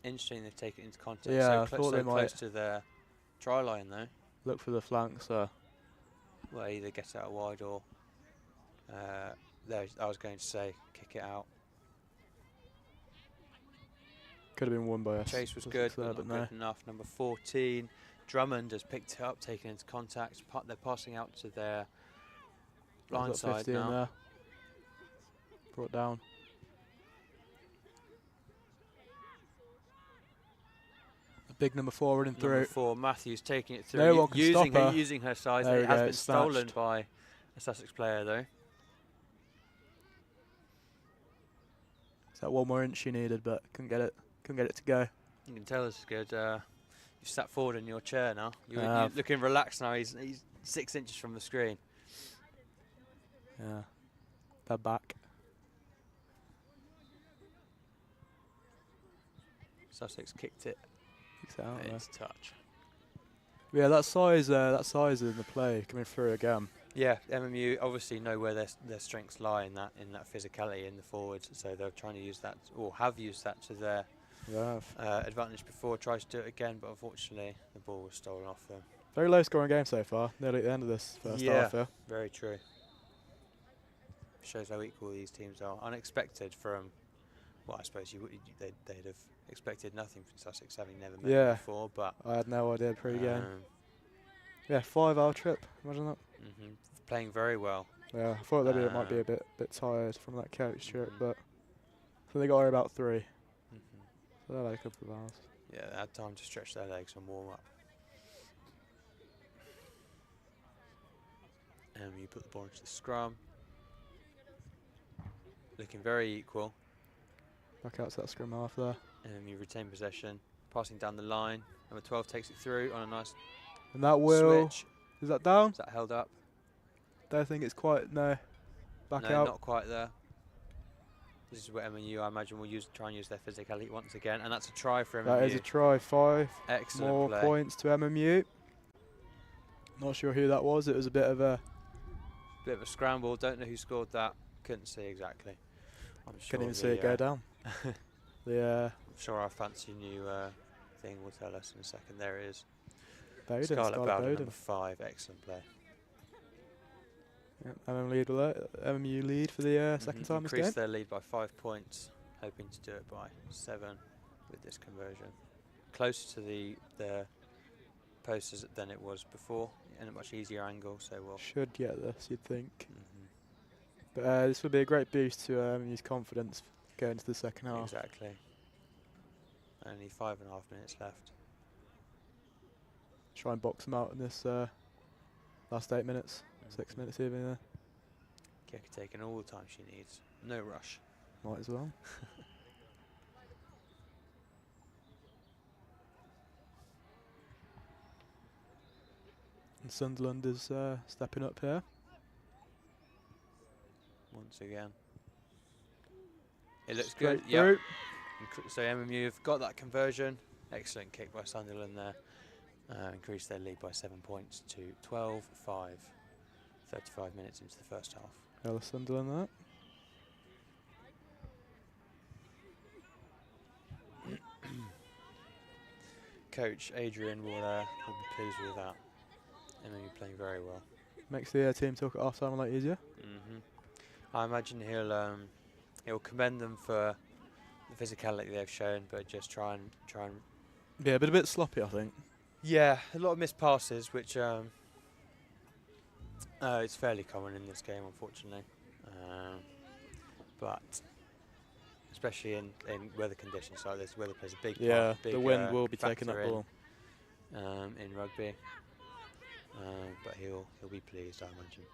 Interesting they've taken it into contact. Yeah, I so thought they might close to their try line though. look for the flanks. Well, either get out wide or I was going to say kick it out. Could have been won by us. Chase was Sussex good, there, but no. not good enough. Number 14, Drummond has picked it up, taken into contact. They're passing out to their blind There's got side 50 in now. there. Brought down. The big number 4 running Number through. 4, Matthews taking it through, No one can stop her. using her size. There It we has go, been it's stolen snatched. by a Sussex player though. It's that 1 more inch she needed, but couldn't get it to go. You can tell this is good. You've sat forward in your chair now. You're have. looking relaxed now. He's 6 inches from the screen. Yeah. They're back. Sussex kicked it. Kicks it out there. It's touch. Yeah, that size in the play coming through again. Yeah, MMU obviously know where their strengths lie in that physicality in the forwards, so they're trying to use that, or have used that to their advantage before. Tries to do it again, but unfortunately the ball was stolen off them. Very low scoring game so far. Nearly at the end of this first half here. Very true. Shows how equal these teams are. Unexpected from, well, I suppose they'd have expected nothing from Sussex, having never met them before. But I had no idea pre-game. Yeah, 5-hour trip. Imagine that. Playing very well. Yeah, I thought they might be a bit tired from that coach trip, but I think they got here about 3. So they had a couple of hours. Yeah, they had time to stretch their legs and warm up. And you put the ball into the scrum. Looking very equal. Back out to that scrum half there. And you retain possession. Passing down the line. Number 12 takes it through on a nice And that will... switch. Is that down? Is that held up? Don't think it's quite... No. Back No, out. not quite there. This is where MNU, I imagine, will try and use their physicality once again. And that's a try for MMU. That is a try. 5 Excellent more play. points to MMU. Not sure who that was. It was a bit of a... Bit of a scramble. Don't know who scored that. Couldn't see exactly. I'm sure Couldn't even see it go down. I'm sure our fancy new thing will tell us in a second. There it is. Bowden, Scarlett Bowden, Bowden. number 5. Excellent play. Yep, MMU lead for the second time this game. Increased their lead by 5 points, hoping to do it by 7 with this conversion. Closer to the posters than it was before, and a much easier angle. So we'll Should get this, you'd think. But this would be a great boost to MMU's confidence going into the second half. Exactly. Only 5.5 minutes left. Try and box them out in this last 8 minutes, 6 minutes even there. Keka taking all the time she needs. No rush. Might as well. And Sunderland is stepping up here. Once again. It looks Straight good. Yeah. through. So MMU have got that conversion. Excellent kick by Sunderland there. Increased their lead by 7 points to 12-5. 35 minutes into the first half. Ella Sunderland that. Coach Adrian will be pleased with that. MMU playing very well. makes the team talk at half time a lot easier. I imagine he'll commend them for the physicality they've shown, but just try and Yeah, but a bit sloppy, I think. yeah, a lot of missed passes, which it's fairly common in this game, unfortunately. But especially in weather conditions like this, weather plays a big part. The wind will be taking that ball in rugby. But he'll be pleased, I imagine.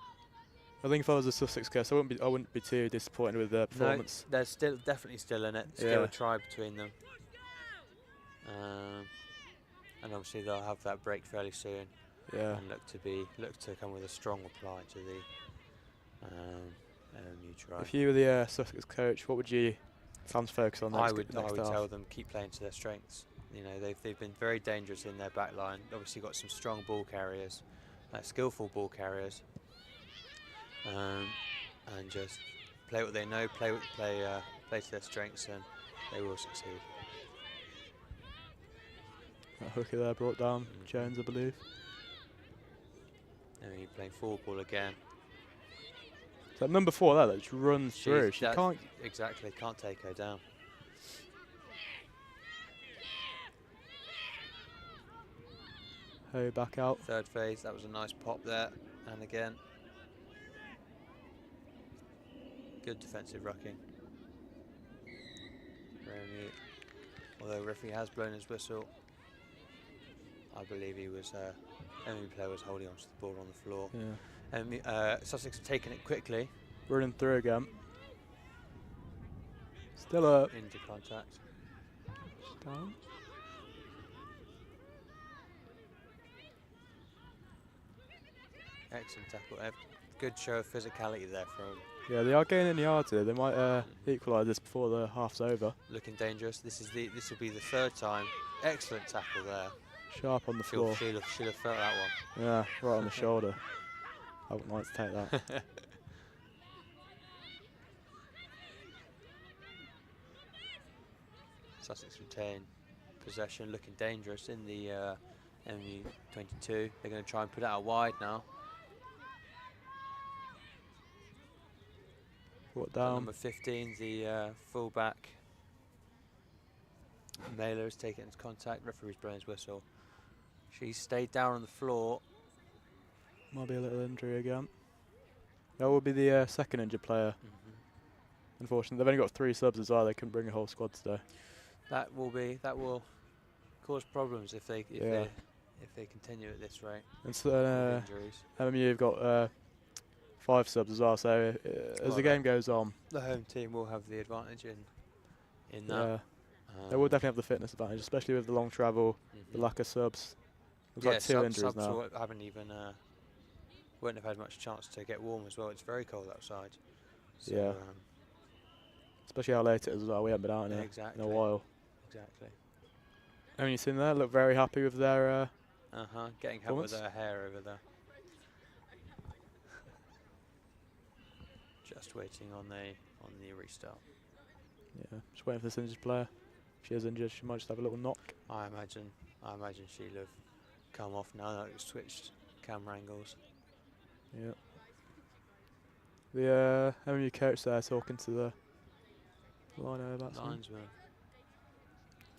I think if I was a Sussex coach, I wouldn't be too disappointed with their performance. No, they're definitely still in it. Still a try between them. And obviously they'll have that break fairly soon. Yeah. And look to come with a strong reply to the new try. If you were the Sussex coach, what would you fans focus on next? I would half? tell them keep playing to their strengths. You know, they've been very dangerous in their back line. Obviously got some strong ball carriers, skillful ball carriers. And just play what they know, play to their strengths, and they will succeed. That hooker there brought down Jones, I believe. And you're playing forward ball again. Is that number 4 there that just runs through? She can't take her down. Ho back out. Third phase, that was a nice pop there, and again. Good defensive rucking. Although referee has blown his whistle, I believe he was enemy player was holding onto the ball on the floor. Yeah. And Sussex have taken it quickly. Running through again. Still up. Into contact. Down. Excellent tackle. Good show of physicality there from. Yeah, they are gaining yards here. They might equalise this before the half's over. Looking dangerous. This will be the third time. Excellent tackle there. Sharp on the floor. Should have felt that one. Yeah, right on the shoulder. I wouldn't like to take that. Sussex retain possession, looking dangerous in the MU22. They're going to try and put it out wide now. Brought down. Number 15, the fullback. Mailer has taken into contact. Referee's blown his whistle. She stayed down on the floor. Might be a little injury again. That will be the second injured player. Unfortunately, they've only got 3 subs as well. They couldn't bring a whole squad today. That will cause problems if they continue at this rate. And so MMU have got 5 subs as well. So as the game goes on, the home team will have the advantage in that. They will definitely have the fitness advantage, especially with the long travel, the lack of subs. There's like 2 injuries now. Haven't even wouldn't have had much chance to get warm as well. It's very cold outside. So yeah. Especially how late it is as well. We haven't been out in a while. Exactly. Haven't you seen that? Look very happy with their. Getting help with their hair over there. Just waiting on the restart. Yeah, just waiting for this injured player. If she is injured, she might just have a little knock. I imagine she'll have come off now that it's switched camera angles. Yeah. The MMU coach there talking to the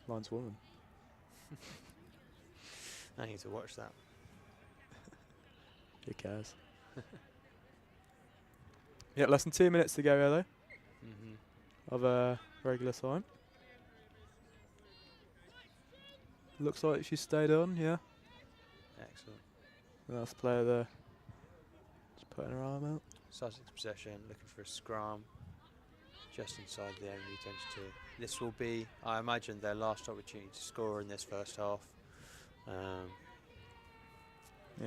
lineswoman. I need to watch that. Who cares? Yeah, less than 2 minutes to go here though. Of regular time. Looks like she stayed on, yeah. Excellent. Last player there. Just putting her arm out. Sussex possession, looking for a scrum. Just inside the MU22. This will be, I imagine, their last opportunity to score in this first half. Yeah,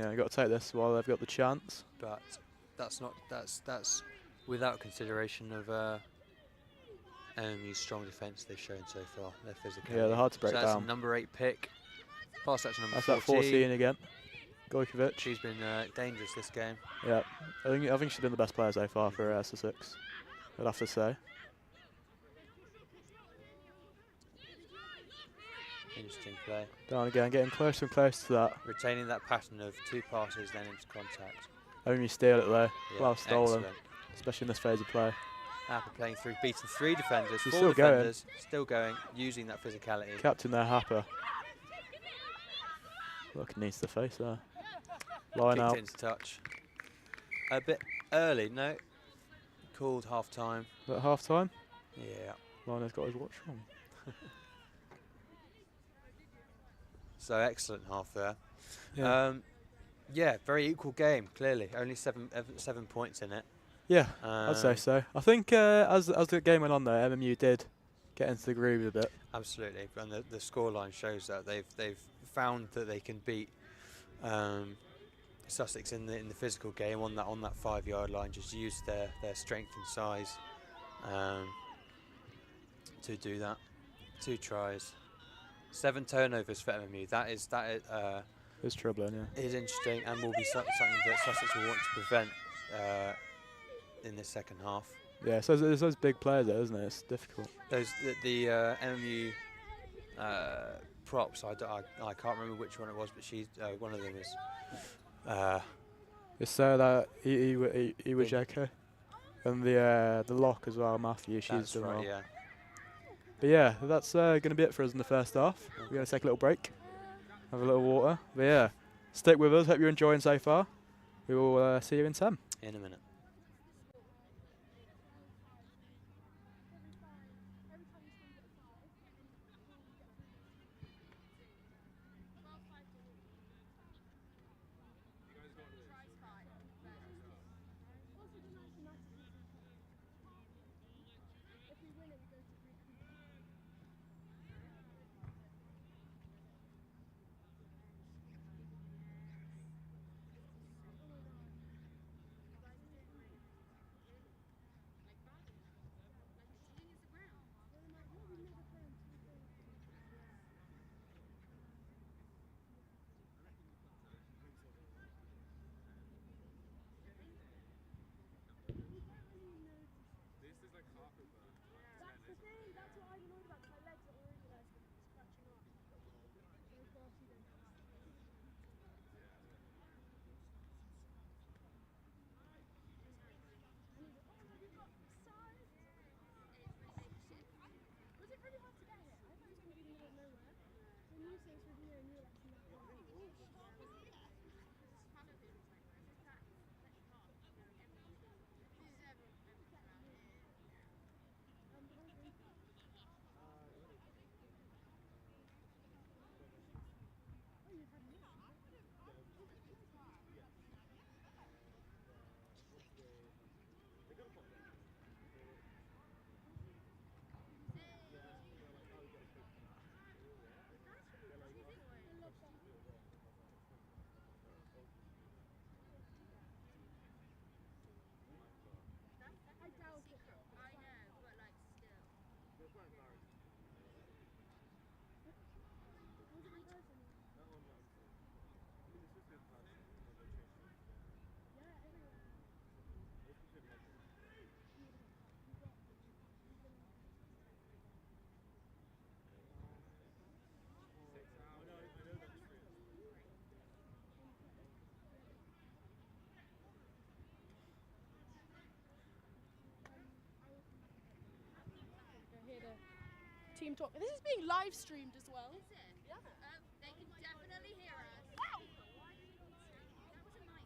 you've got to take this while they've got the chance. But that's without consideration of MU's strong defence they've shown so far. Their physical. Yeah, they're hard to break down. That's a number 8 pick. Pass that to number 14. That's that 14 again. Gojkovic. She's been dangerous this game. Yeah, I think she's been the best player so far for Sussex. I'd have to say. Interesting play. Down again, getting closer and closer to that. Retaining that pattern of 2 passes then into contact. Only steal it though. Yeah, Well stolen, excellent. especially in this phase of play. Harper playing through, beating 3 defenders, She's 4 still going. defenders, still going, using that physicality. Captain there, Harper. Look, needs the face there. Line Kicked out. into touch. A bit early, no. Called half time. At half time? Yeah. Liner's got his watch on. So excellent half there. Yeah. Yeah, very equal game, clearly. Only 7 points in it. Yeah, I'd say so. I think as the game went on though, MMU did get into the groove a bit. Absolutely, and the scoreline shows that they've found that they can beat Sussex in the physical game on that 5-yard line. Just use their strength and size to do that. 2 tries, 7 turnovers for MMU. That is It's troubling, yeah. Is interesting and will be something that Sussex will want to prevent in this second half. Yeah, so there's those big players there, isn't it? It's difficult. The MMU props, I can't remember which one it was, but she's one of them is. It's that Iwajeko and the lock as well, Matthew. She's done right, well. yeah. But yeah, that's going to be it for us in the first half. We're going to take a little break, have a little water. But yeah, stick with us. Hope you're enjoying so far. We will see you in 10. In a minute. Team talk. This is being live streamed as well. Is it? Yeah. They can definitely hear us. Wow. That was a mic.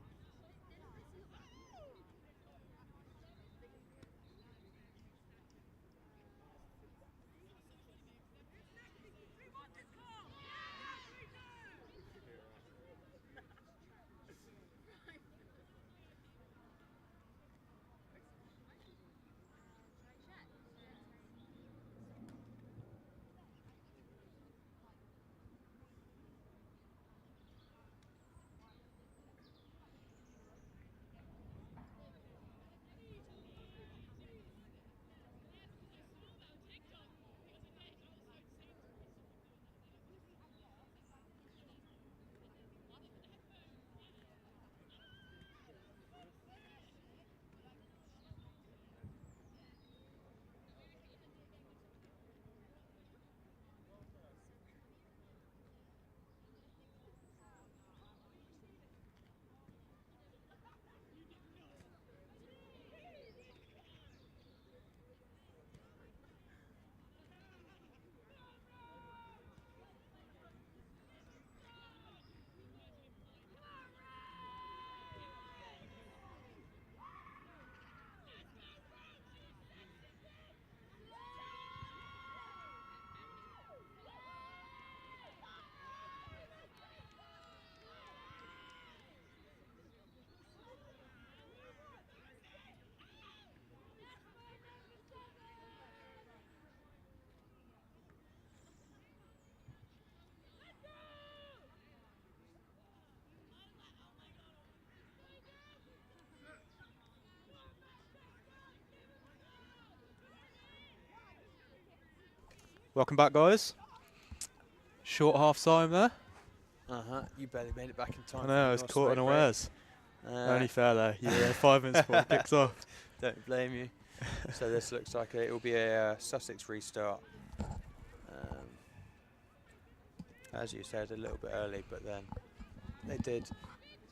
Welcome back, guys. Short half time there. You barely made it back in time. I know, I was caught unawares. Only fair though. You were 5 minutes before it kicks off. Don't blame you. So this looks like it will be a Sussex restart. As you said, a little bit early, but then they did.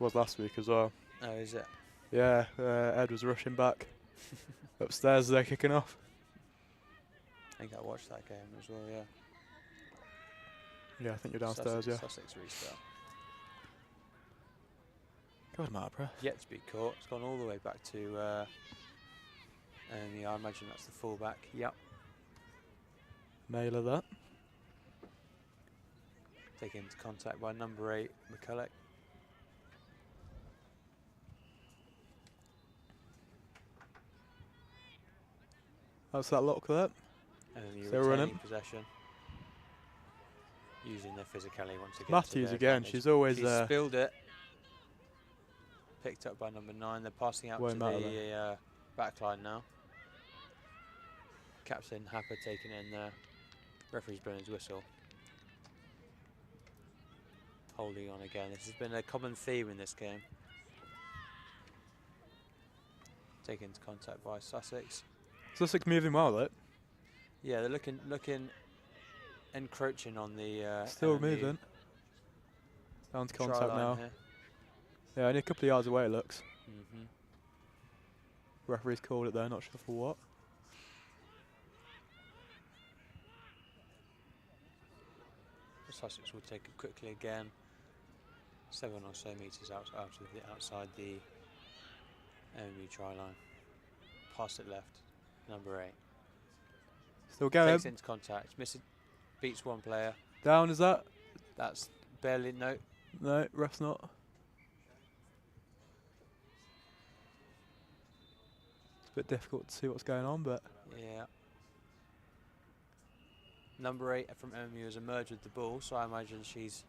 Was last week as well. Oh, is it? Yeah, Ed was rushing back upstairs as they're kicking off. I think I watched that game as well, yeah. Yeah, I think you're downstairs, yeah. Sussex restart. God, I'm out of breath. Yet to be caught. It's gone all the way back to, and yeah, I imagine that's the fullback. Yep. Mailer that. Taken into contact by number 8, McCulloch. How's that look there? And then Still you're running. retaining possession. Using their physicality once again. Matthews again, she's always She spilled it. Picked up by number 9. They're passing out to the back line now. Captain Happer taking in there. Referee's blowing his whistle. Holding on again. This has been a common theme in this game. Taken into contact by Sussex. Sussex moving well, though. Yeah, they're looking, encroaching on the. Still moving. Down to contact now. Here. Yeah, only a couple of yards away it looks. Mm-hmm. Referee's called it there, not sure for what. Sussex will take it quickly again. 7 or so metres outside the enemy try line. Pass it left. Number 8. Still going. Takes into contact. Beats one player. Down, is that? That's barely, no. No, ref's not. It's a bit difficult to see what's going on, but. Yeah. Number 8 from MMU has emerged with the ball, so I imagine she's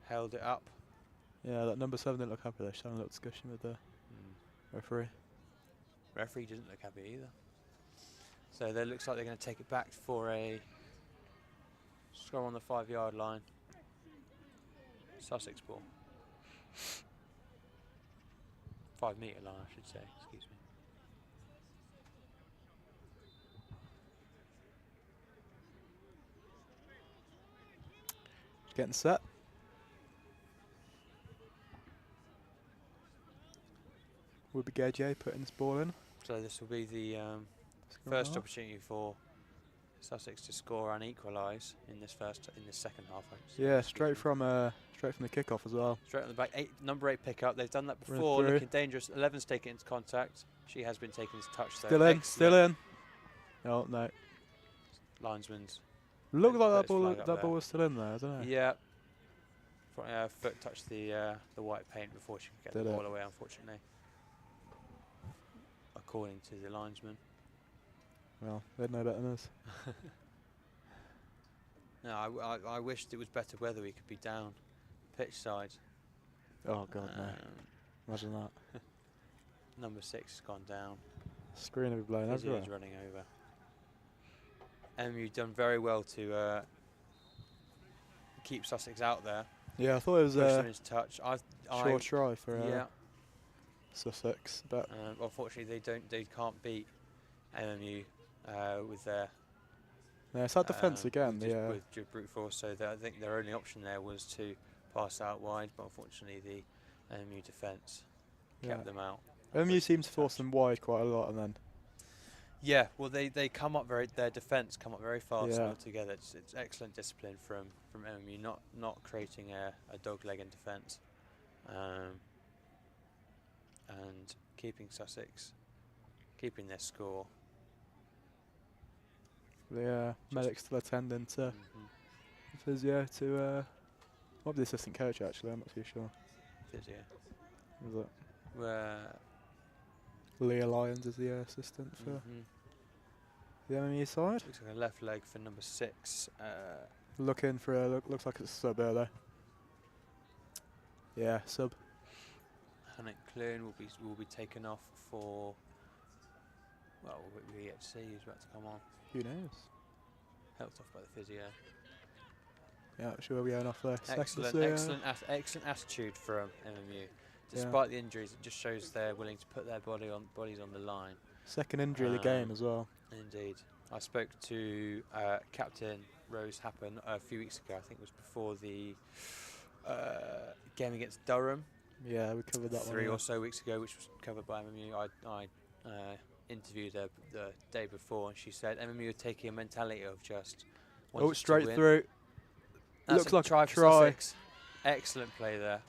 held it up. Yeah, that number 7 didn't look happy there. She's having a little discussion with the referee. Referee didn't look happy either. So it looks like they're going to take it back for a scrum on the 5-yard line. Sussex ball. 5-metre line, I should say. Excuse me. Getting set. Will be Gage putting this ball in. So this will be the first opportunity for Sussex to score and equalise in this second half. Yeah, straight from the kickoff as well. Straight on the back. Number 8 pick up. They've done that before. Looking dangerous. 11's taken into contact. She has been taken into touch. Still in. Still in. Oh no. Linesman's. Looked like that ball was still in there, isn't it? Yeah. Foot touched the white paint before she could get the ball away, unfortunately. According to the linesman. Well, they'd know better than us. No, I wished it was better weather. We could be down pitch side. Oh God, no! Imagine that. Number 6 has gone down. Screen will be blown everywhere. He's running over. MU done very well to keep Sussex out there. Yeah, I thought it was a touch. short try for Sussex, but unfortunately they can't beat MMU with their. Yeah, it's that defence again. With brute force, so I think their only option there was to pass out wide, but unfortunately the MMU defence kept them out. MMU seems to force them wide quite a lot, and then. Yeah, well, they come up their defence come up very fast altogether. It's excellent discipline from MMU, not creating a dog-leg in defence, and keeping Sussex, keeping their score. The medic's still attending to physio to might be the assistant coach actually. I'm not too sure. Physio. Is it? Where Leah Lyons is the assistant for the MMU side. Looks like a left leg for number 6. Looking for looks like it's a sub there though. Yeah, sub. Hannah Clune will be taken off for. Well, we yet to see who's about to come on. Who knows? Helped off by the physio. Yeah, sure we're going off there. Excellent attitude from MMU. Despite the injuries, it just shows they're willing to put their bodies on the line. Second injury of the game as well. Indeed. I spoke to Captain Rose Happen a few weeks ago. I think it was before the game against Durham. Yeah, we covered that 3 or so weeks ago, which was covered by MMU. I interviewed her the day before, and she said MMU are taking a mentality of just straight through. Looks like a try for Sussex. Excellent play there.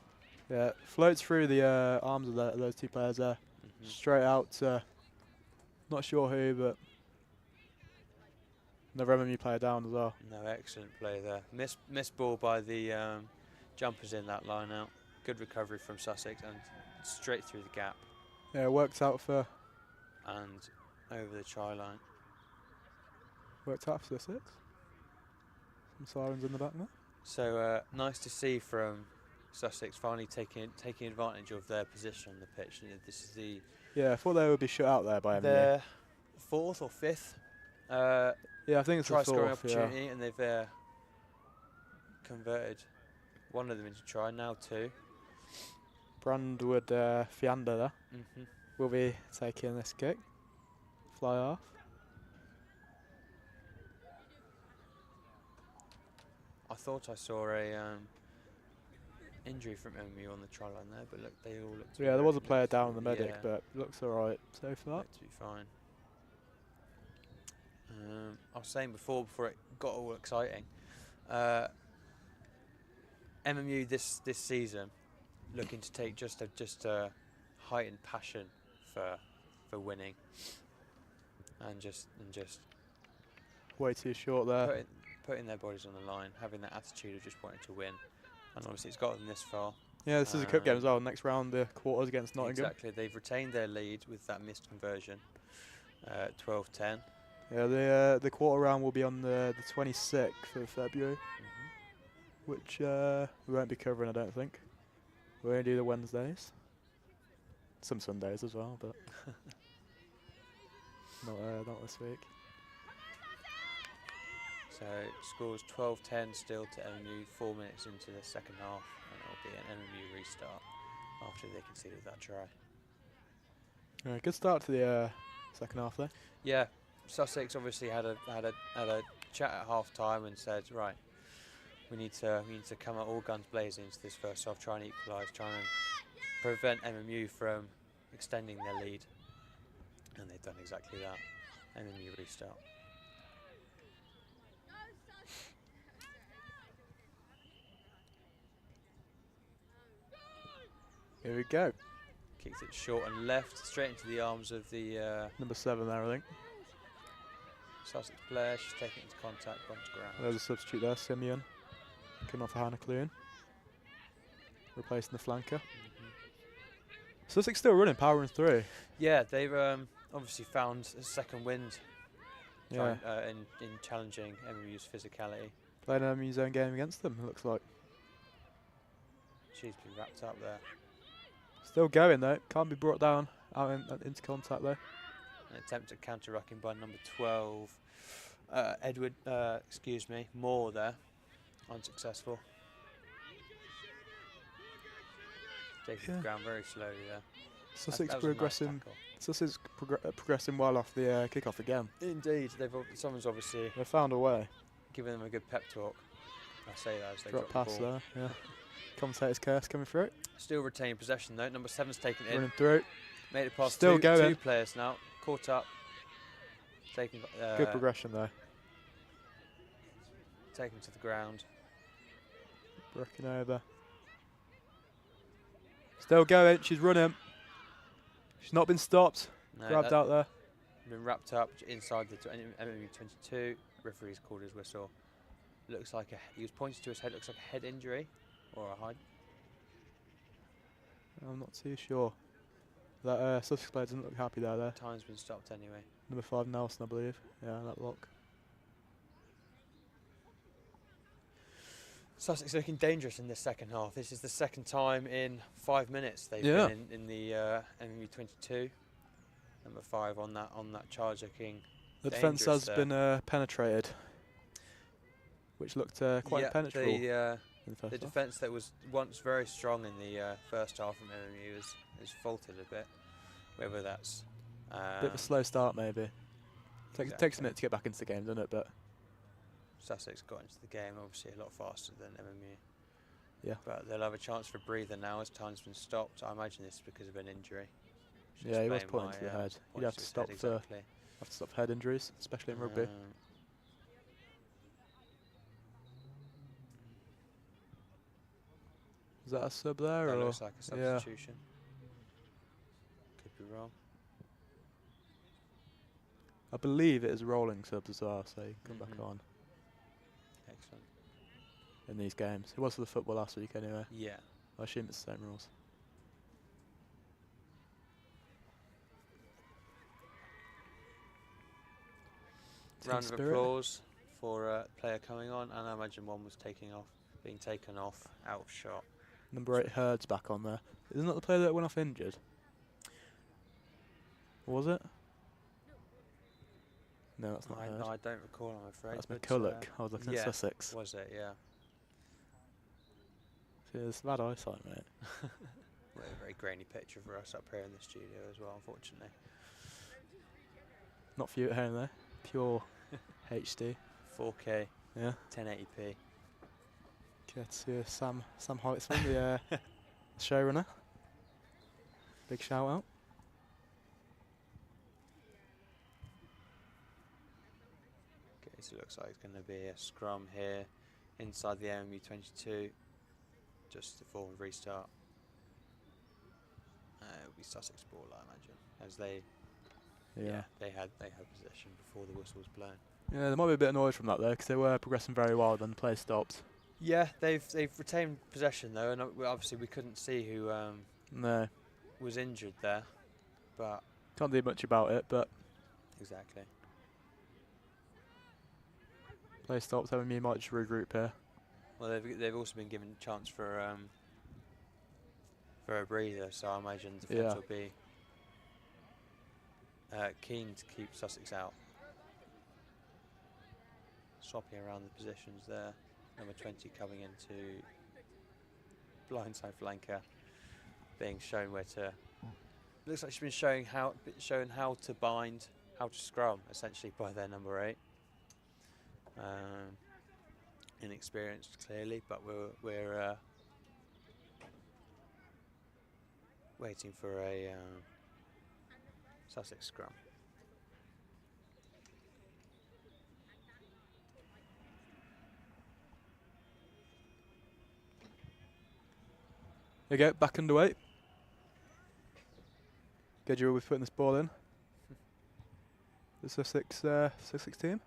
Yeah, floats through the arms of those two players there. Straight out to, not sure who, but another MMU player down as well. No, excellent play there. Missed ball by the jumpers in that line out. Good recovery from Sussex and straight through the gap. Yeah, worked out for. And over the try line. Worked out for Sussex. Some sirens in the back there. So nice to see from Sussex finally taking advantage of their position on the pitch. This is the I thought they would be shut out there by their 4th or 5th. Yeah, I think it's try the 4th, scoring opportunity, and they've converted one of them into try. Now 2. Brandwood Fianda there will be taking this kick. Fly off. I thought I saw a injury from MMU on the try line there, but look, they all looked. Yeah, there was a player down on the medic, but looks alright so far. To be fine. I was saying before it got all exciting. MMU this season looking to take just a heightened passion for winning, and just way too short there. Putting their bodies on the line, having that attitude of just wanting to win, and obviously it's got them this far. Yeah, this is a cup game as well. Next round, the quarters against Nottingham. Exactly, they've retained their lead with that missed conversion, 12-10. Yeah, the quarter round will be on the 26th of February, which we won't be covering, I don't think. We only do the Wednesdays, some Sundays as well, but not this week. So scores 12-10 still to MMU, 4 minutes into the second half, and it'll be an MMU restart after they conceded that try. Good start to the second half there. Yeah, Sussex obviously had a chat at half time and said, right, we need to come out all guns blazing into this first half, try and equalise, try and prevent MMU from extending their lead, and they've done exactly that. MMU restart. Here we go. Kicks it short and left, straight into the arms of the number 7 there, I think. Sussex player. She's taking it into contact, bumped ground. There's a substitute there, Simeon. Coming off Hannah Clune. Replacing the flanker. Sussex still running, powering through. Yeah, they've obviously found a second wind in challenging MMU's physicality. Playing MMU's own game against them, it looks like. She's been wrapped up there. Still going though, can't be brought down out into contact though. An attempt at counter-rucking by number 12, Moore there, unsuccessful. Taking the ground very slowly there. Sussex progressing. Sussex progressing well off the kickoff again. Indeed, someone's obviously they found a way. Giving them a good pep talk. I say that as they drop drop pass the ball. there. Yeah. Commentator's curse coming through. Still retaining possession though. Number 7's taken it in. Running through. Made it past Still going. 2 players now. Caught up. Taking. Good progression there. Taken to the ground. Breaking over. Still going. She's running. She's not been stopped. No, Grabbed out there. Been wrapped up inside the MMU 22. Referee's called his whistle. Looks like he was pointing to his head. Looks like a head injury or a hide. I'm not too sure. That Sussex player doesn't look happy there. Time's been stopped anyway. Number 5 Nelson, I believe. Yeah, that lock. Sussex looking dangerous in the second half. This is the second time in 5 minutes they've been in the MMU 22. Number 5 on that charge looking. The defence has been penetrated. which looked quite impenetrable. The defence that was once very strong in the first half from MMU has faltered a bit. Whether that's bit of a slow start, maybe. Takes a minute to get back into the game, doesn't it? But Sussex got into the game obviously a lot faster than MMU. Yeah. But they'll have a chance for a breather now as time's been stopped. I imagine this is because of an injury. Yeah, he was pointing to the head. You'd have to stop for head injuries, especially in rugby. Is that a sub there? That or looks like a substitution. Could be wrong. I believe it is rolling subs as well, so you can come back on. Excellent. In these games. It was for the football last week anyway. Yeah. I assume it's the same rules. Round of applause for a player coming on, and I imagine one was being taken off out of shot. Number 8 Hurd's back on there. Isn't that the player that went off injured? Was it? No, that's not Hurd. No, I don't recall, I'm afraid. That's McCulloch. I was looking at Sussex. Was it? Yeah. See, it's bad eyesight, mate. Well, a very grainy picture for us up here in the studio as well, unfortunately. Not for you at home, though. Pure HD. 4K. Yeah. 1080p. Get to see Sam Heitzman, the showrunner. Big shout out. Okay, so it looks like it's going to be a scrum here inside the MMU 22, just before we restart. It'll be Sussex ball, I imagine, as they they had possession before the whistle was blown. Yeah, they might be a bit annoyed from that though, because they were progressing very well, then the play stopped. Yeah, they've retained possession though, and obviously we couldn't see who was injured there, but can't do much about it. But exactly, play stopped. MMU might just regroup here. Well, they've also been given a chance for a breather, so I imagine defence will be keen to keep Sussex out. Swapping around the positions there. Number 20 coming into blindside flanker, being shown where to. Looks like she's been shown how to bind, how to scrum, essentially by their number 8. Inexperienced clearly, but we're waiting for a Sussex scrum. There you go, back underway. Gedger will be putting this ball in. The Sussex team.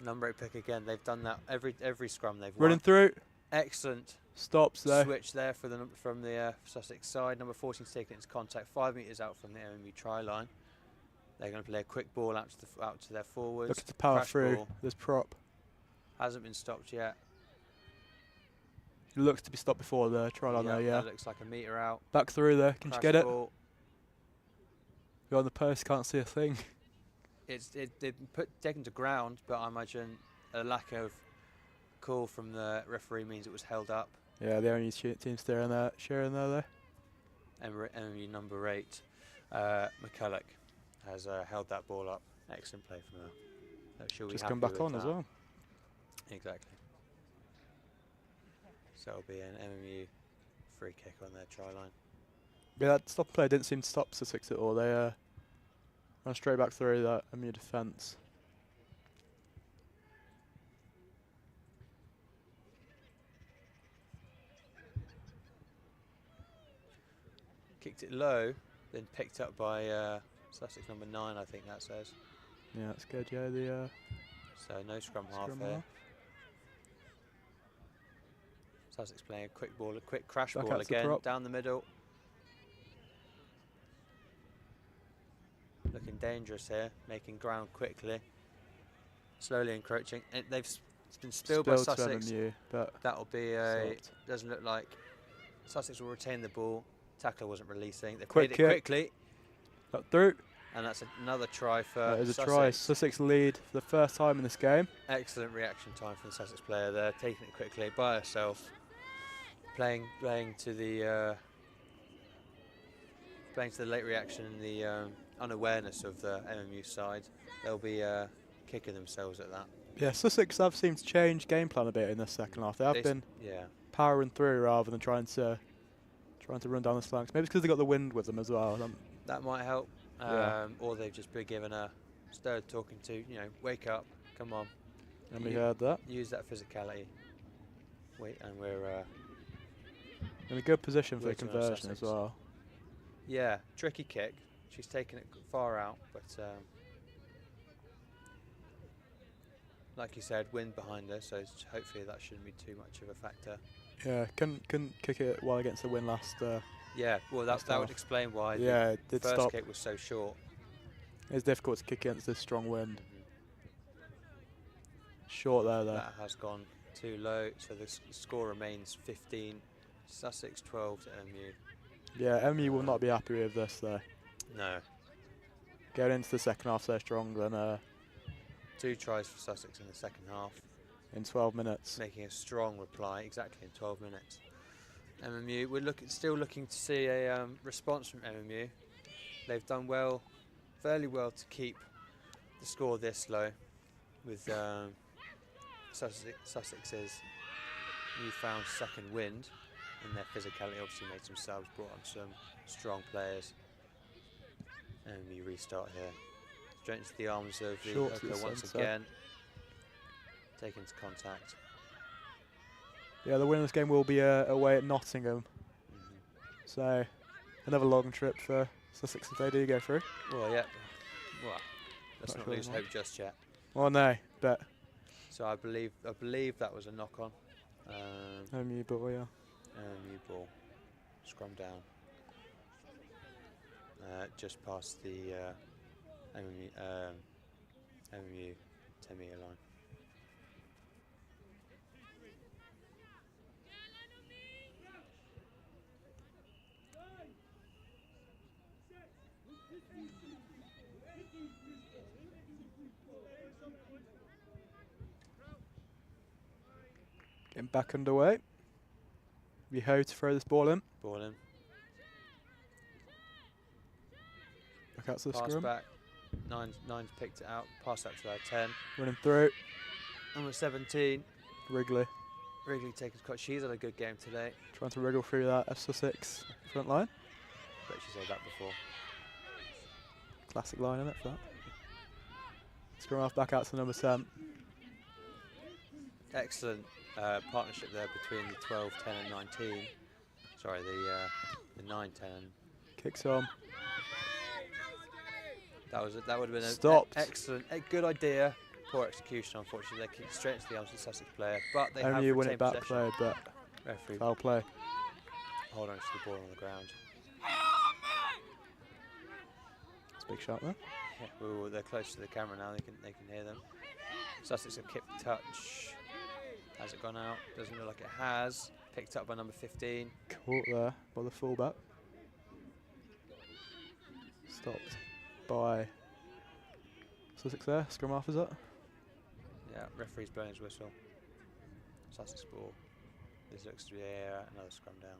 Number 8 pick again. They've done that every scrum they've running won. Through. Excellent. Stops there. Switch there from the Sussex side. Number 14's taking its contact 5 metres out from the MMU try line. They're going to play a quick ball out to their forwards. Look at the power Crash through. Ball. This prop Hasn't been stopped yet. It looks to be stopped before the try line there, yeah. That looks like a metre out. Back through there. Can you get it? Ball. You're on the post, can't see a thing. They've been taken to ground, but I imagine a lack of call from the referee means it was held up. Yeah, the only team sharing there though. MMU number 8, McCulloch, has held that ball up. Excellent play from her. Just come back on as well. Exactly. So it'll be an MMU free kick on their try line. Yeah, that stop play didn't seem to stop Sussex at all. They ran straight back through that MMU defence. Kicked it low, then picked up by Sussex number 9, I think that says. Yeah, that's good. Yeah, so no scrum half here. Sussex playing a quick ball, a quick crash ball again, down the middle. Looking dangerous here, making ground quickly. Slowly encroaching. It's been spilled by Sussex. MMU, but that'll be a. Doesn't look like. Sussex will retain the ball. Tackler wasn't releasing. They played it quickly. Got through. And that's another try for That is a Sussex. try. Sussex lead for the first time in this game. Excellent reaction time from the Sussex player there, taking it quickly by herself, playing to the late reaction and the unawareness of the MMU side. They'll be kicking themselves at that. Yeah, Sussex have seemed to change game plan a bit in the second half. They have been powering through rather than trying to run down the flanks. Maybe it's because they got the wind with them as well. That might help. Or they've just been given a stirred talking to, you know, wake up, come on. And we heard that. Use that physicality. And we're in a good position for the conversion as well. Yeah, tricky kick. She's taken it far out, but like you said, wind behind her, so hopefully that shouldn't be too much of a factor. Yeah, couldn't kick it well against the wind last. Yeah, well that would explain why the first kick was so short. It's difficult to kick against this strong wind. Short there though. That has gone too low, so the score remains 15. Sussex 12 to MU. Yeah, MU will not be happy with this though. No. Going into the second half so strong, then 2 tries for Sussex in the second half. In 12 minutes. Making a strong reply, exactly in 12 minutes. MMU, we're still looking to see a response from MMU. They've done fairly well to keep the score this low, with Sussex's newfound second wind, and their physicality obviously made some subs, brought on some strong players. MMU restart here. Straight into the arms of the Oka once again. Taken to contact. Yeah, the winner of this game will be away at Nottingham. So, another long trip for Sussex if they do go through. Well, yeah. Well, let's not lose hope just yet. Well, no, but. So I believe that was a knock-on. MU ball, yeah. MU ball. Scrum down. Just past the MMU 10-metre line. Getting back underway. We hope to throw this ball in. Ball in. Back out to the Pass scrum. back. Nine's picked it out. Pass out to their 10. Running through. Number 17. Wrigley. Wrigley taking cut. She's had a good game today. Trying to wriggle through that Sussex front line. Bet she's had that before. Classic line, isn't it, for that? Scrum half back out to number 10. Excellent partnership there between the 12, 10 and 19. Sorry, the 9, 10 and... Kicks on. That would have been a good idea. Poor execution, unfortunately. They kicked straight into the arms of the Sussex player, but they have Only win it back possession. play, but referee foul play. Hold on to the ball on the ground. It's a big shot there. Yeah, ooh, they're close to the camera now. They can hear them. Sussex have kicked the touch. Has it gone out? Doesn't look like it has. Picked up by number 15. Caught there by the fullback. Stopped by Sussex there. Scrum half is that? Yeah, referee's blowing his whistle. Sussex ball. This looks to be another scrum down.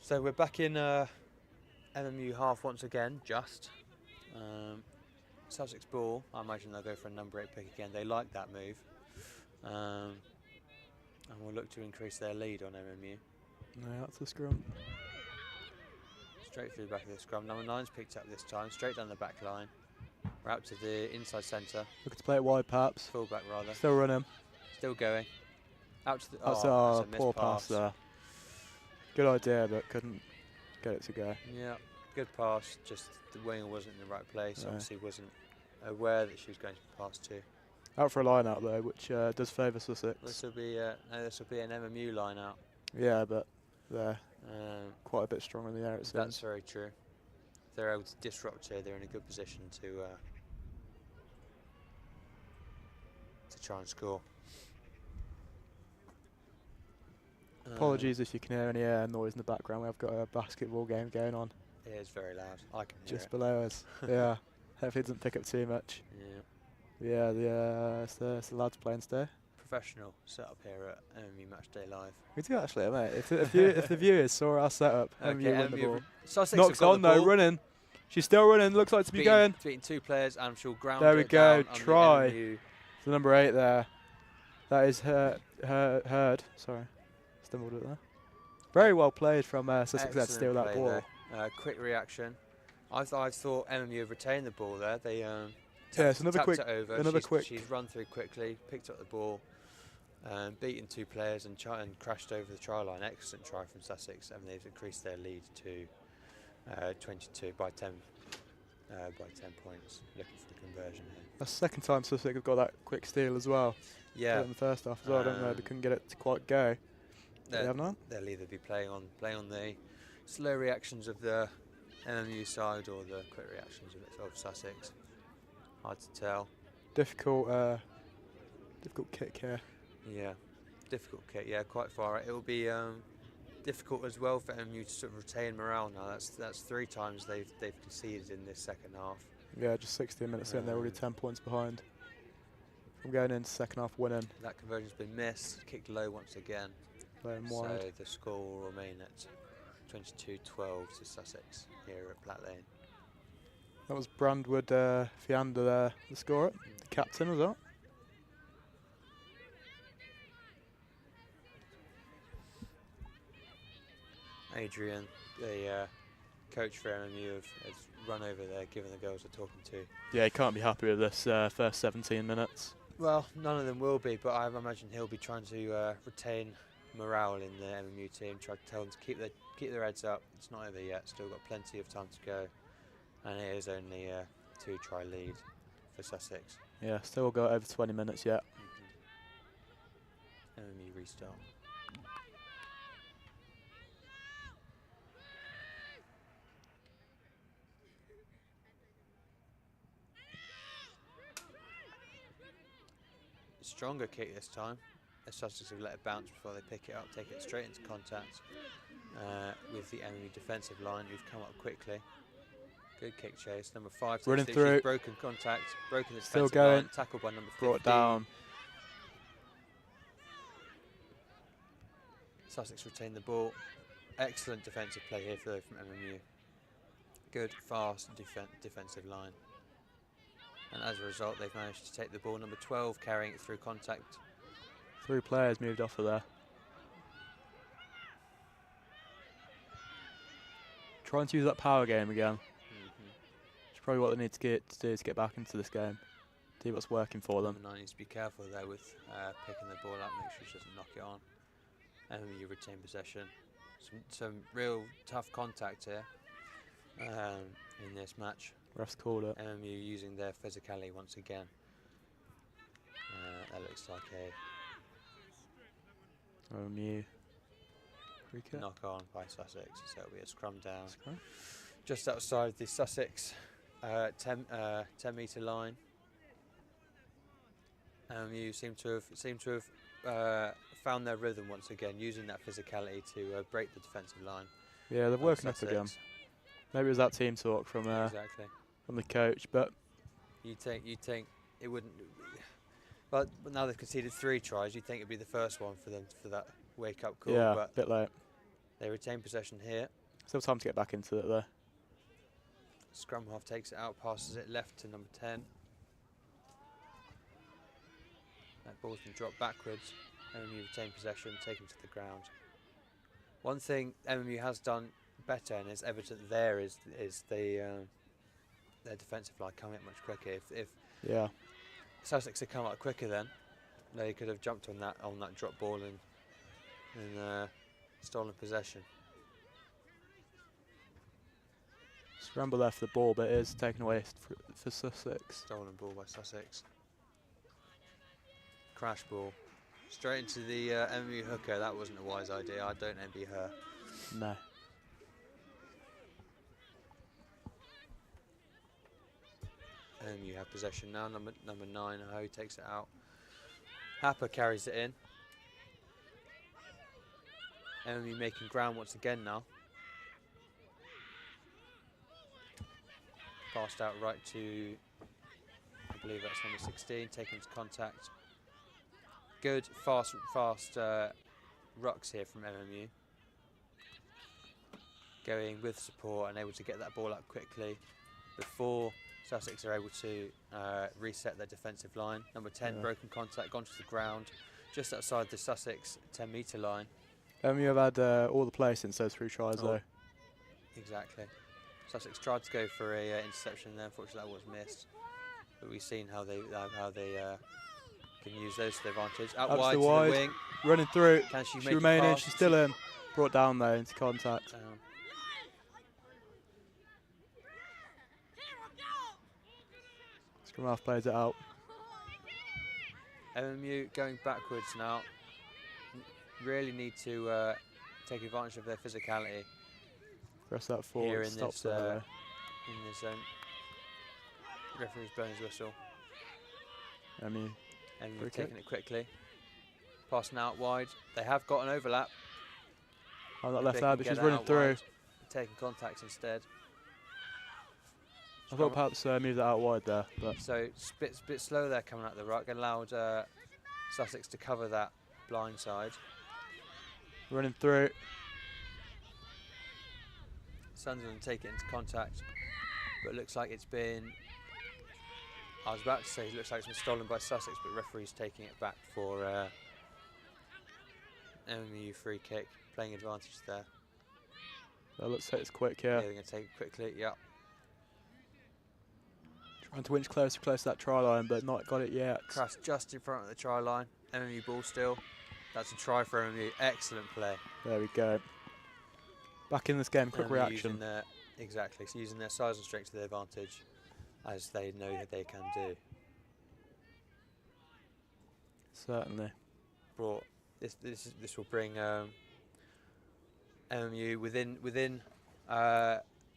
So we're back in MMU half once again, just. Sussex ball, I imagine they'll go for a number 8 pick again. They like that move. And we'll look to increase their lead on MMU. No, that's the scrum. Straight through the back of the scrum. Number 9's picked up this time, straight down the back line. We're out to the inside centre. Looking to play it wide, perhaps. Fullback, rather. Still running. Still going. Out to the... That's a poor pass there. Good idea, but couldn't get it to go. Yeah, good pass. Just the winger wasn't in the right place. No. Obviously wasn't aware that she was going to be passed to. Out for a line out though, which does favour Sussex. This will be an MMU line out. Yeah, but they're quite a bit stronger in the air, it seems. That's very true. If they're able to disrupt here, they're in a good position to to try and score. Apologies if you can hear any noise in the background. We've got a basketball game going on It is very loud. I can hear just it. below us. Yeah, hopefully it doesn't pick up too much. Yeah. Yeah, it's the lads playing today. Professional setup here at MMU Matchday Live. We do actually, mate. If the viewers saw our setup, MMU win the MMU ball. Sussex Knocks have got on the though, ball. running. She's still running. Looks like to be going. Beating 2 players, and she'll ground There we it go. down on the Try. MMU. The number 8 there. That is Heard. Sorry, stumbled it there. Very well played from Sussex there to steal that ball. Quick reaction. I thought MMU have retained the ball there. They It's another tapped quick. it over. Another quick. She's run through quickly, picked up the ball, beaten 2 players, and crashed over the try line. Excellent try from Sussex, and they've increased their lead to 22 by 10 points. Looking for the conversion here. That's the second time Sussex have got that quick steal as well. Yeah. In the first half as well. I don't know. They couldn't get it to quite go. They have not. They'll either be playing on the slow reactions of the MMU side or the quick reactions of Sussex. Hard to tell. Difficult kick here. Yeah, difficult kick. Yeah, quite far out. It will be difficult as well for MMU to sort of retain morale now. That's 3 times they've conceded in this second half. Yeah, just 16 minutes in, they're already 10 points behind. From going into second half winning. That conversion's been missed. Kicked low once again. Low and wide. So the score will remain at 22-12 to Sussex here at Platt Lane. That was Brandwood Fiander there, the scorer. The captain was that. Adrian, the coach for MMU, has run over there, given the girls a talking to. Yeah, he can't be happy with this first 17 minutes. Well, none of them will be, but I imagine he'll be trying to retain morale in the MMU team, try to tell them to keep their heads up. It's not over yet, still got plenty of time to go, and it is only a 2-try lead for Sussex. Yeah, still got over 20 minutes yet. MMU restart. Stronger kick this time, as Sussex have let it bounce before they pick it up, take it straight into contact with the enemy defensive line, who've come up quickly. Good kick chase, number 5. Running through. She's broken contact, broken the Still defensive going. line, tackled by number 15. Brought down. Sussex retain the ball. Excellent defensive play here from MMU. Good, fast defensive line. And as a result, they've managed to take the ball. Number 12 carrying it through contact. 3 players moved off of there. Trying to use that power game again. It's probably what they need to do to get back into this game. See what's working for them. Number 9 needs to be careful there with picking the ball up, make sure she doesn't knock it on. MMU retain possession. Some real tough contact here in this match. Refs called it. MMU using their physicality once again. That looks like a MMU. Free kick. knock on by Sussex, so it'll be a scrum down. Just outside the Sussex 10 metre line. MMU seem to have found their rhythm once again, using that physicality to break the defensive line. Yeah, they've woken up again. Maybe it was that team talk from exactly. From the coach, but you'd think it wouldn't. But now they've conceded 3 tries, you'd think it'd be the first one for them for that wake up call. yeah, but a bit late. they retain possession here. Still time to get back into it though. Scrum half takes it out, passes it left to number 10. That ball's been dropped backwards. MMU retain possession, taken to the ground. One thing MMU has done better, and it's evident there, is their defensive line coming up much quicker. If Yeah. Sussex had come up quicker, then they could have jumped on that drop ball and stolen possession. Scramble there for the ball, but it is taken away for Sussex. Stolen ball by Sussex. Crash ball. Straight into the MMU hooker. That wasn't a wise idea. I don't envy her. No. MMU have possession now. Number 9, Aho takes it out. Happer carries it in. Emily making ground once again now. Passed out right to, I believe that's number 16, taking his contact. Good, fast rucks here from MMU. Going with support and able to get that ball up quickly before Sussex are able to reset their defensive line. Number 10, broken contact, gone to the ground, just outside the Sussex 10-metre line. You have had all the play since those 3 tries though. Exactly. Sussex tried to go for a interception there, unfortunately that was missed. But we've seen how they can use those to their advantage. Out wide to the wing. Running through. Can she make She's remaining, it she's still in. Brought down though into contact. Scrum half plays it out. MMU going backwards now. Really need to take advantage of their physicality. Press that forward. Here in Stop this zone. Referee's blowing his whistle. MMU taking it quickly. Passing out wide. They have got an overlap. Oh, that left there, but she's running through. Taking contacts instead. I thought perhaps move that out wide there. But so it's a bit slow there coming out the ruck. Allowed Sussex to cover that blind side. Running through. Sunderland take it into contact, but it looks like it's been, I was about to say it looks like it's been stolen by Sussex, but referee's taking it back for MMU free kick, playing advantage there. That looks like it's quick, yeah. Yeah, they're going to take it quickly, yeah. Trying to winch closer to that try line, but not got it yet. Crash just in front of the try line. MMU ball still. That's a try for MMU. Excellent play. There we go. Back in this game, quick MMU reaction. Exactly, so using their size and strength to their advantage, as they know that they can do. Certainly. This will bring MMU within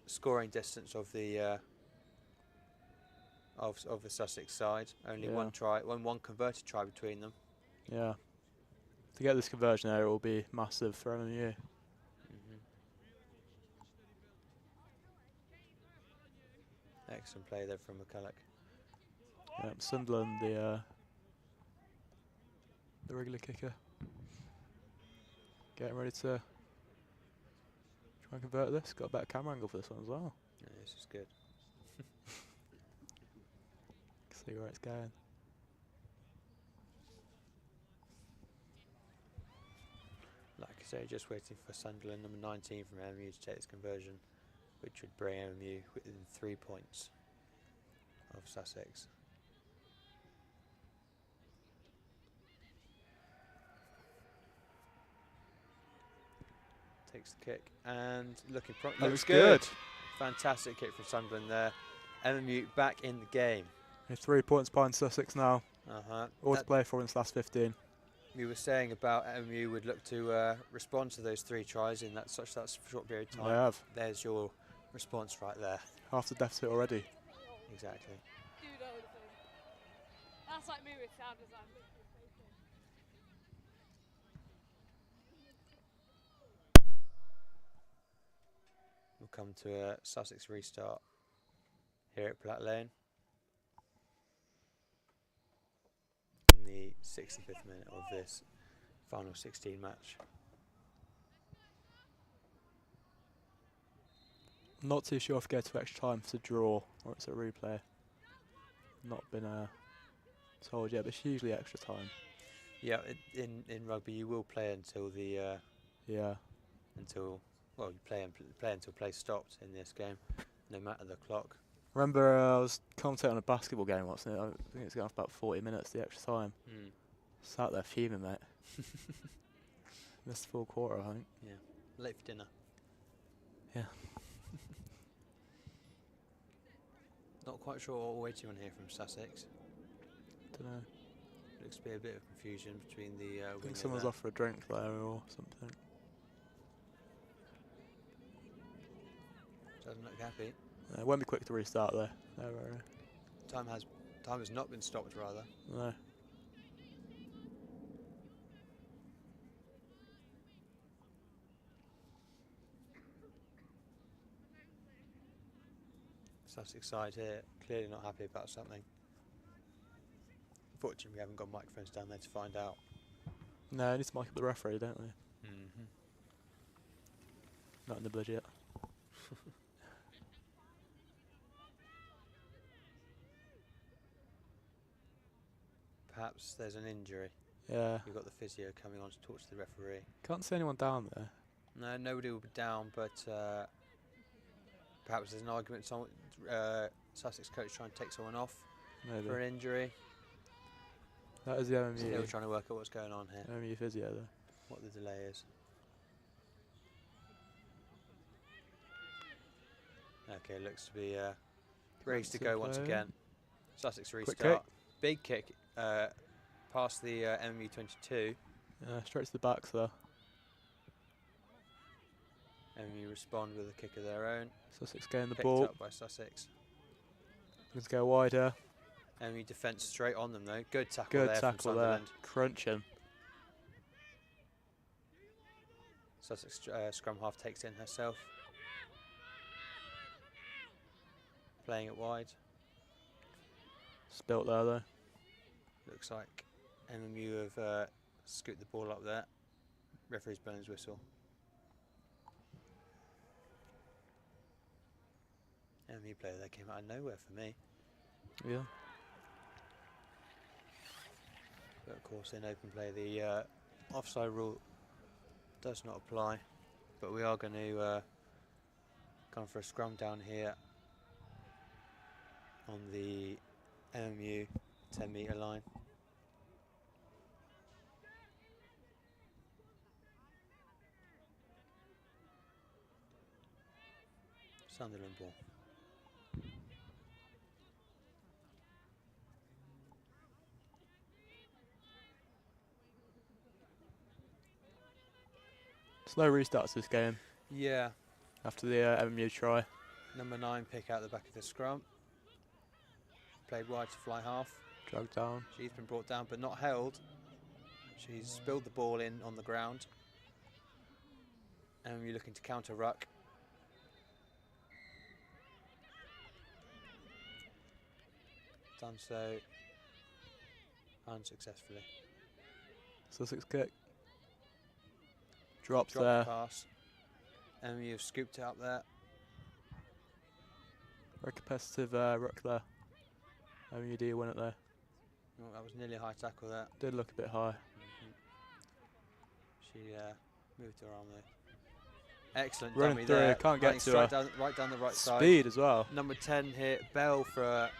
scoring distance of the of the Sussex side. Only one converted try between them. Yeah. To get this conversion there, it will be massive for MMU. Excellent play there from McCulloch. Yeah, Sunderland, the regular kicker. Getting ready to try and convert this. Got a better camera angle for this one as well. Yeah, this is good. See where it's going. Like I say, just waiting for Sunderland, number 19 from MMU, to take this conversion, which would bring MMU within 3 points of Sussex. Takes the kick and looking looks good. Fantastic kick from Sunderland there. MMU back in the game. 3 points behind Sussex now. All to play for in this last 15. We were saying about MMU would look to respond to those 3 tries in that short period of time. They have. There's your response right there. Half the deficit already. Exactly. That's like me with sound design. We'll come to a Sussex restart here at Platt Lane in the 65th minute of this final 16 match. Not too sure if we go to extra time for a draw or it's a replay. Not been told yet, but it's usually extra time. Yeah, in rugby you will play until the well, you play until play stopped in this game, no matter the clock. Remember, I was commentating on a basketball game once, and I think it's going for about 40 minutes, the extra time. Sat there fuming, mate. Missed the full quarter, I think. Yeah, late for dinner. Yeah. Not quite sure what we're waiting on here from Sussex. Don't know. Looks to be a bit of confusion between the I think someone's off for a drink there or something. Doesn't look happy. It won't be quick to restart there. No, Time has not been stopped, rather. No. Sussex side here clearly not happy about something. Fortunately, we haven't got microphones down there to find out. No, we need to mic up the referee, don't we? Mm-hmm. Not in the budget. Perhaps there's an injury. Yeah. You've got the physio coming on to talk to the referee. Can't see anyone down there. No, nobody will be down, but perhaps there's an argument. Someone, Sussex coach trying to take someone off Maybe. for an injury. That is the MMU. Still trying to work out what's going on here. MMU physio though. What the delay is. Okay, looks to be ready to go once again. Sussex restart. Kick. Big kick past the MMU 22. Straight to the Bucs though. MMU respond with a kick of their own. Sussex getting the Picked ball. up by Sussex. Let's go wider. MMU defence straight on them though. Good tackle Good there from tackle there. Sunderland. Crunching. Sussex scrum half takes in herself. Playing it wide. Spilt there though. Looks like MMU have scooped the ball up there. Referee's blown his whistle. MMU player that came out of nowhere for me. Yeah. But of course in open play the offside rule does not apply. But we are going to come for a scrum down here on the MMU 10-metre line. Sunderland ball. Slow restarts this game Yeah, after the MMU try. number 9 pick out the back of the scrum. Played wide to fly half. Dragged down. She's been brought down but not held. She's spilled the ball in on the ground. And we're looking to counter ruck. Done so unsuccessfully. Sussex kick. Drops Dropped there. the pass. And we have scooped it up there. Very competitive ruck there. MMU do win it there. Oh, that was nearly a high tackle there. Did look a bit high. She moved her arm there. Excellent Running dummy through, there. can't get to her. Right down the right side. Speed as well. Number 10 here, Bell for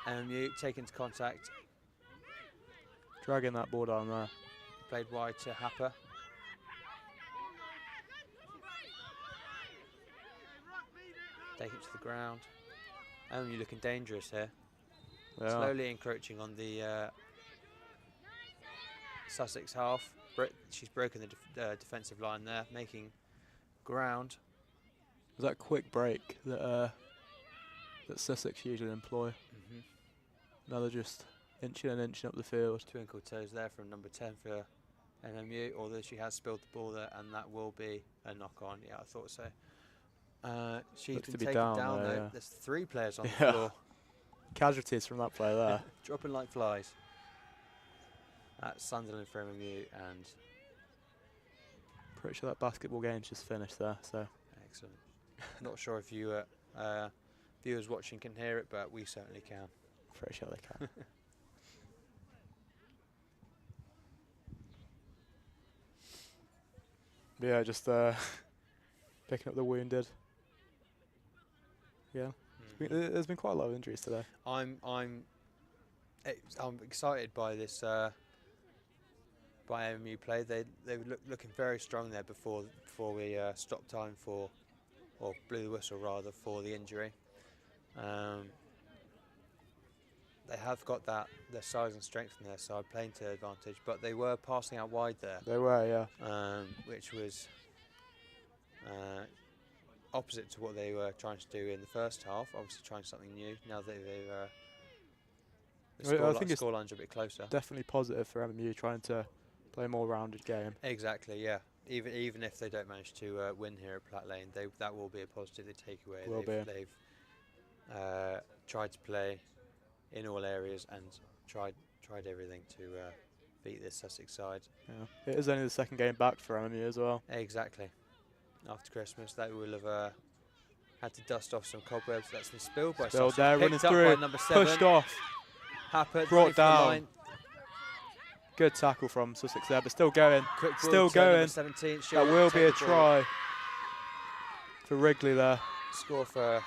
MMU, taken to contact. Dragging that ball down there. Played wide to Happer. Take it to the ground. MMU looking dangerous here. Yeah. Slowly encroaching on the Sussex half. She's broken the defensive line there, making ground. Was that quick break that that Sussex usually employ? Now they're just inching and inching up the field. Twinkle toes there from number 10 for MMU, although she has spilled the ball there, and that will be a knock on. Yeah, I thought so. She's Looks been to be taken down down there, though. yeah. There's 3 players on the Yeah. floor, Casualties from that play there. dropping like flies. That's Sunderland for MMU, and Pretty sure that basketball game's just finished there. So excellent. Not sure if you viewers watching can hear it, but we certainly can. pretty sure they can. But yeah, just picking up the wounded. Yeah, there's been quite a lot of injuries today. I'm excited by this by MMU play. They were looking very strong there before we stopped time for, or blew the whistle rather, for the injury. They have got their size and strength on their side, playing to advantage, but they were passing out wide there. They were, yeah. Which was opposite to what they were trying to do in the first half. Obviously trying something new. Now that the scoreline's a bit closer. Definitely positive for MMU trying to play a more rounded game. Exactly, yeah. Even if they don't manage to win here at Platt Lane, that will be a positive they take away. Will be. They've tried to play in all areas and tried everything to beat this Sussex side. Yeah. It is only the second game back for MMU as well. Exactly. After Christmas, they will have had to dust off some cobwebs. That's been spilled by Spilled Sussex. there, running Picked up through, by number 7. pushed off, Happert, brought running for the down. line. Good tackle from Sussex there, but still going. Quick ball Still to going. number 17. That will be a try for Wrigley there. Score for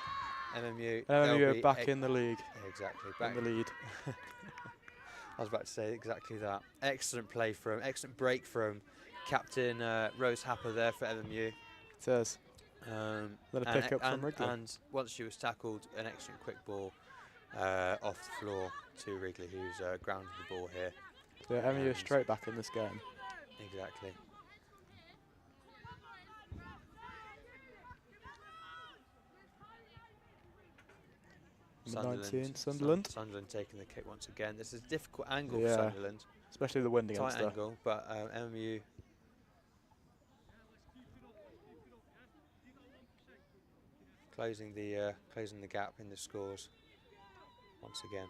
MMU. MMU are back in the league. Exactly. Back in the lead. I was about to say exactly that. Excellent break from Captain Rose Happer there for MMU. It is. Let a pick up from Wrigley. And once she was tackled, an excellent quick ball off the floor to Wrigley, who's grounded the ball here. Yeah, MMU are straight back in this game. Exactly. Number 19, Sunderland. Sunderland taking the kick once again. This is a difficult angle Yeah, for Sunderland. especially the wind against Tight her. angle, but MMU closing the gap in the scores once again.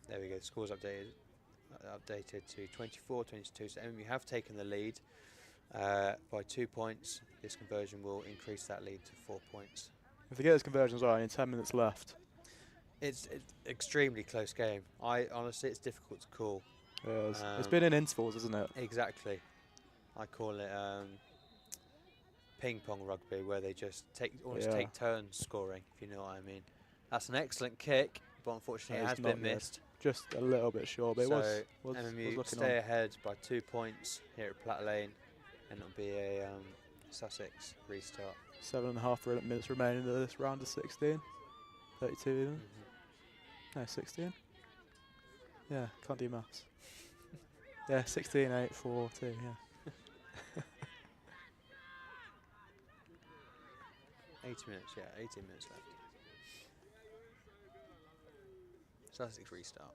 There we go. The scores updated to 24-22. So MMU have taken the lead by 2 points. This conversion will increase that lead to 4 points. If they get this conversion as well, in 10 minutes left. It's extremely close game. Honestly, it's difficult to call. Yeah, it's been in intervals, isn't it? Exactly. I call it ping pong rugby, where they just almost take turns scoring, if you know what I mean. That's an excellent kick, but unfortunately it has been missed. Just a little bit short, but so it was MMU looking stay on. ahead by 2 points here at Platt Lane, and it'll be a Sussex restart. 7.5 minutes remaining in this round of 16. 32 even. No, 16. Yeah, can't do maths. Yeah, 16, 8, 4, 2, yeah. 80 minutes, yeah, 18 minutes left. Sussex restart.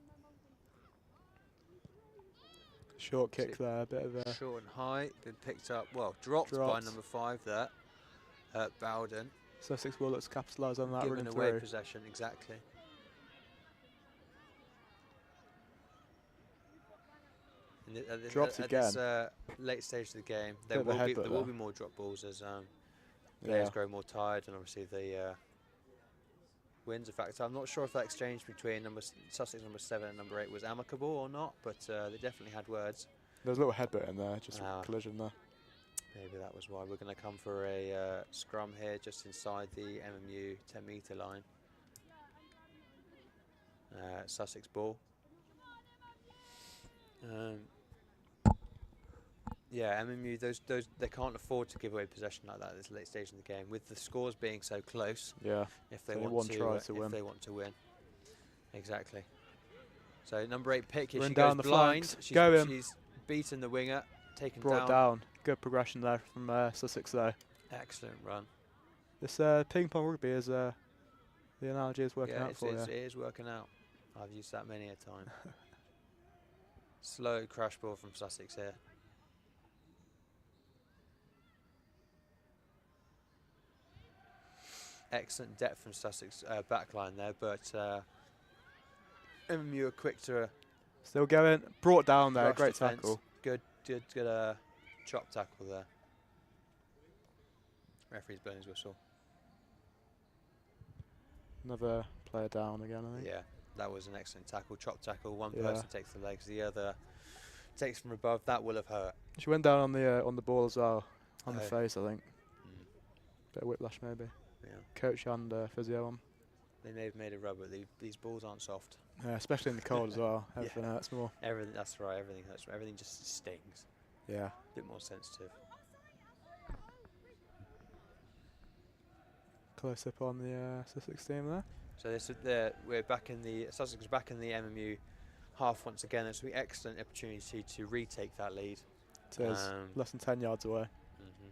Short kick there, a bit of a... Short and high, been picked up, well, dropped by number 5 there, Bowden. Sussex will look to capitalise on that, Giving running away through. possession, exactly. Dropped at again. this late stage of the game, there will be more drop balls as players grow more tired, and obviously the wins. In fact, I'm not sure if that exchange between Sussex number 7 and number 8 was amicable or not, but they definitely had words. There was a little headbutt in there, just a collision there. Maybe that was why. We're going to come for a scrum here, just inside the MMU 10-metre line. Sussex ball. Yeah, MMU, those they can't afford to give away possession like that at this late stage in the game, with the scores being so close. Yeah. If they want to win. Exactly. So number 8 pick, she goes blind. She's beaten the winger, brought down. Good progression there from Sussex though. Excellent run. This ping pong rugby is the analogy is working out for you. It is working out. I've used that many a time. Slow crash ball from Sussex here. Excellent depth from Sussex backline there, but MMU are quick to... Still going, brought down there, great tackle. Good chop tackle there. Referee's blown his whistle. Another player down again, I think. Yeah, that was an excellent tackle. Chop tackle, one person takes the legs, the other takes from above. That will have hurt. She went down on the ball as well, on the face, I think. Bit of whiplash maybe. Yeah. Coach and physio on. They may have made a rubber. These balls aren't soft. Yeah, especially in the cold as well. Everything hurts more. Everything. That's right. Everything hurts. Everything just stings. Yeah. A bit more sensitive. Close up on the Sussex team there. So we're back in the Sussex is back in the MMU half once again. This will be an excellent opportunity to retake that lead. It is less than 10 yards away. Mm-hmm.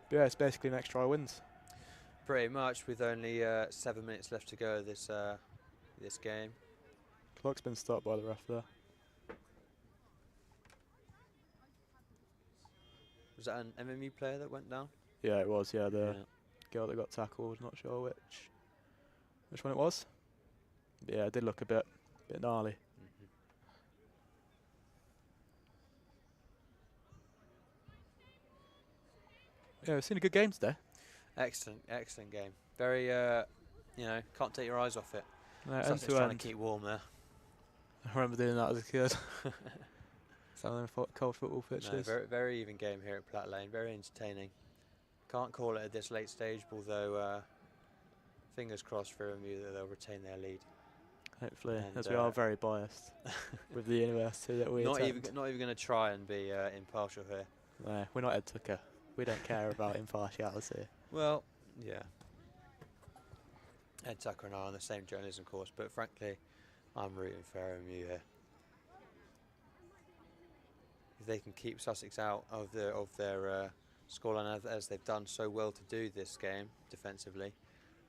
But yeah, it's basically next try wins. Pretty much, with only 7 minutes left to go this game. Clock's been stopped by the ref there. Was that an MMU player that went down? Yeah, it was. Yeah, the girl that got tackled. Not sure which one it was. But yeah, it did look a bit gnarly. Yeah, we've seen a good game today. Excellent game. Very, can't take your eyes off it. No, Sussex trying to keep warm there. I remember doing that as a kid. Some of them cold football pitches. No, very, very even game here at Platt Lane. Very entertaining. Can't call it at this late stage, although fingers crossed for MU that they'll retain their lead. Hopefully, And as we are very biased with the university that we not attend. even going to try and be impartial here. No, we're not Ed Tucker. We don't care about impartiality. Well, yeah. Ed Tucker and I are on the same journalism course, but frankly, I'm rooting for MU here. If they can keep Sussex out of their scoreline as they've done so well to do this game defensively,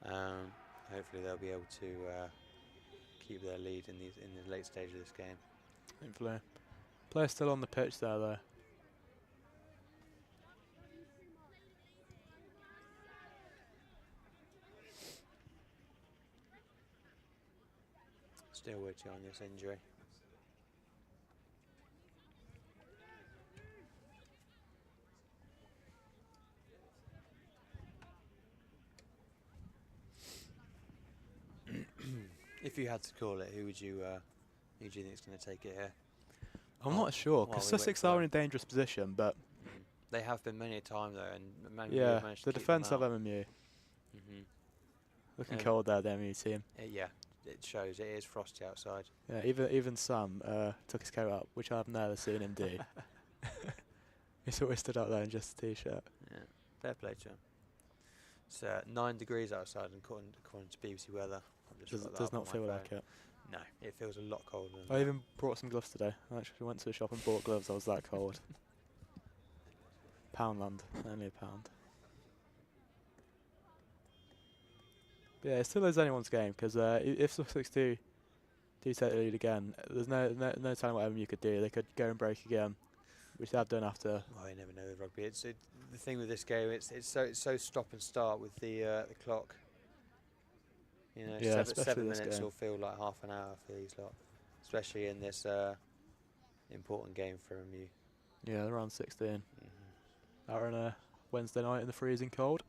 hopefully they'll be able to keep their lead in the late stage of this game. Hopefully. Players still on the pitch there though. Still waiting on this injury. If you had to call it, who do you think is going to take it here? I'm not sure, because Sussex are in a dangerous position, but they have been many a time though, and yeah, the defence of MMU. Looking cold there, the MMU team. Yeah, it shows. It is frosty outside. Yeah, even Sam took his coat up, which I've never seen him do. He's always stood out there in just a t-shirt. Yeah, fair play to him. It's 9 degrees outside, and according to BBC weather. Does not feel like it. No, it feels a lot colder than I that. even brought some gloves today. I actually went to the shop and bought gloves. I was that cold. Poundland, only a pound. But yeah, it still is anyone's game, because if Sussex do take the lead again, there's no telling what MMU could do. They could go and break again, which they have done after. Well, you never know with rugby. The thing with this game, it's so stop and start with the clock. You know, yeah, 7 minutes will feel like half an hour for these lot, especially in this important game for MU. Yeah, they're around 16. Out on a Wednesday night in the freezing cold.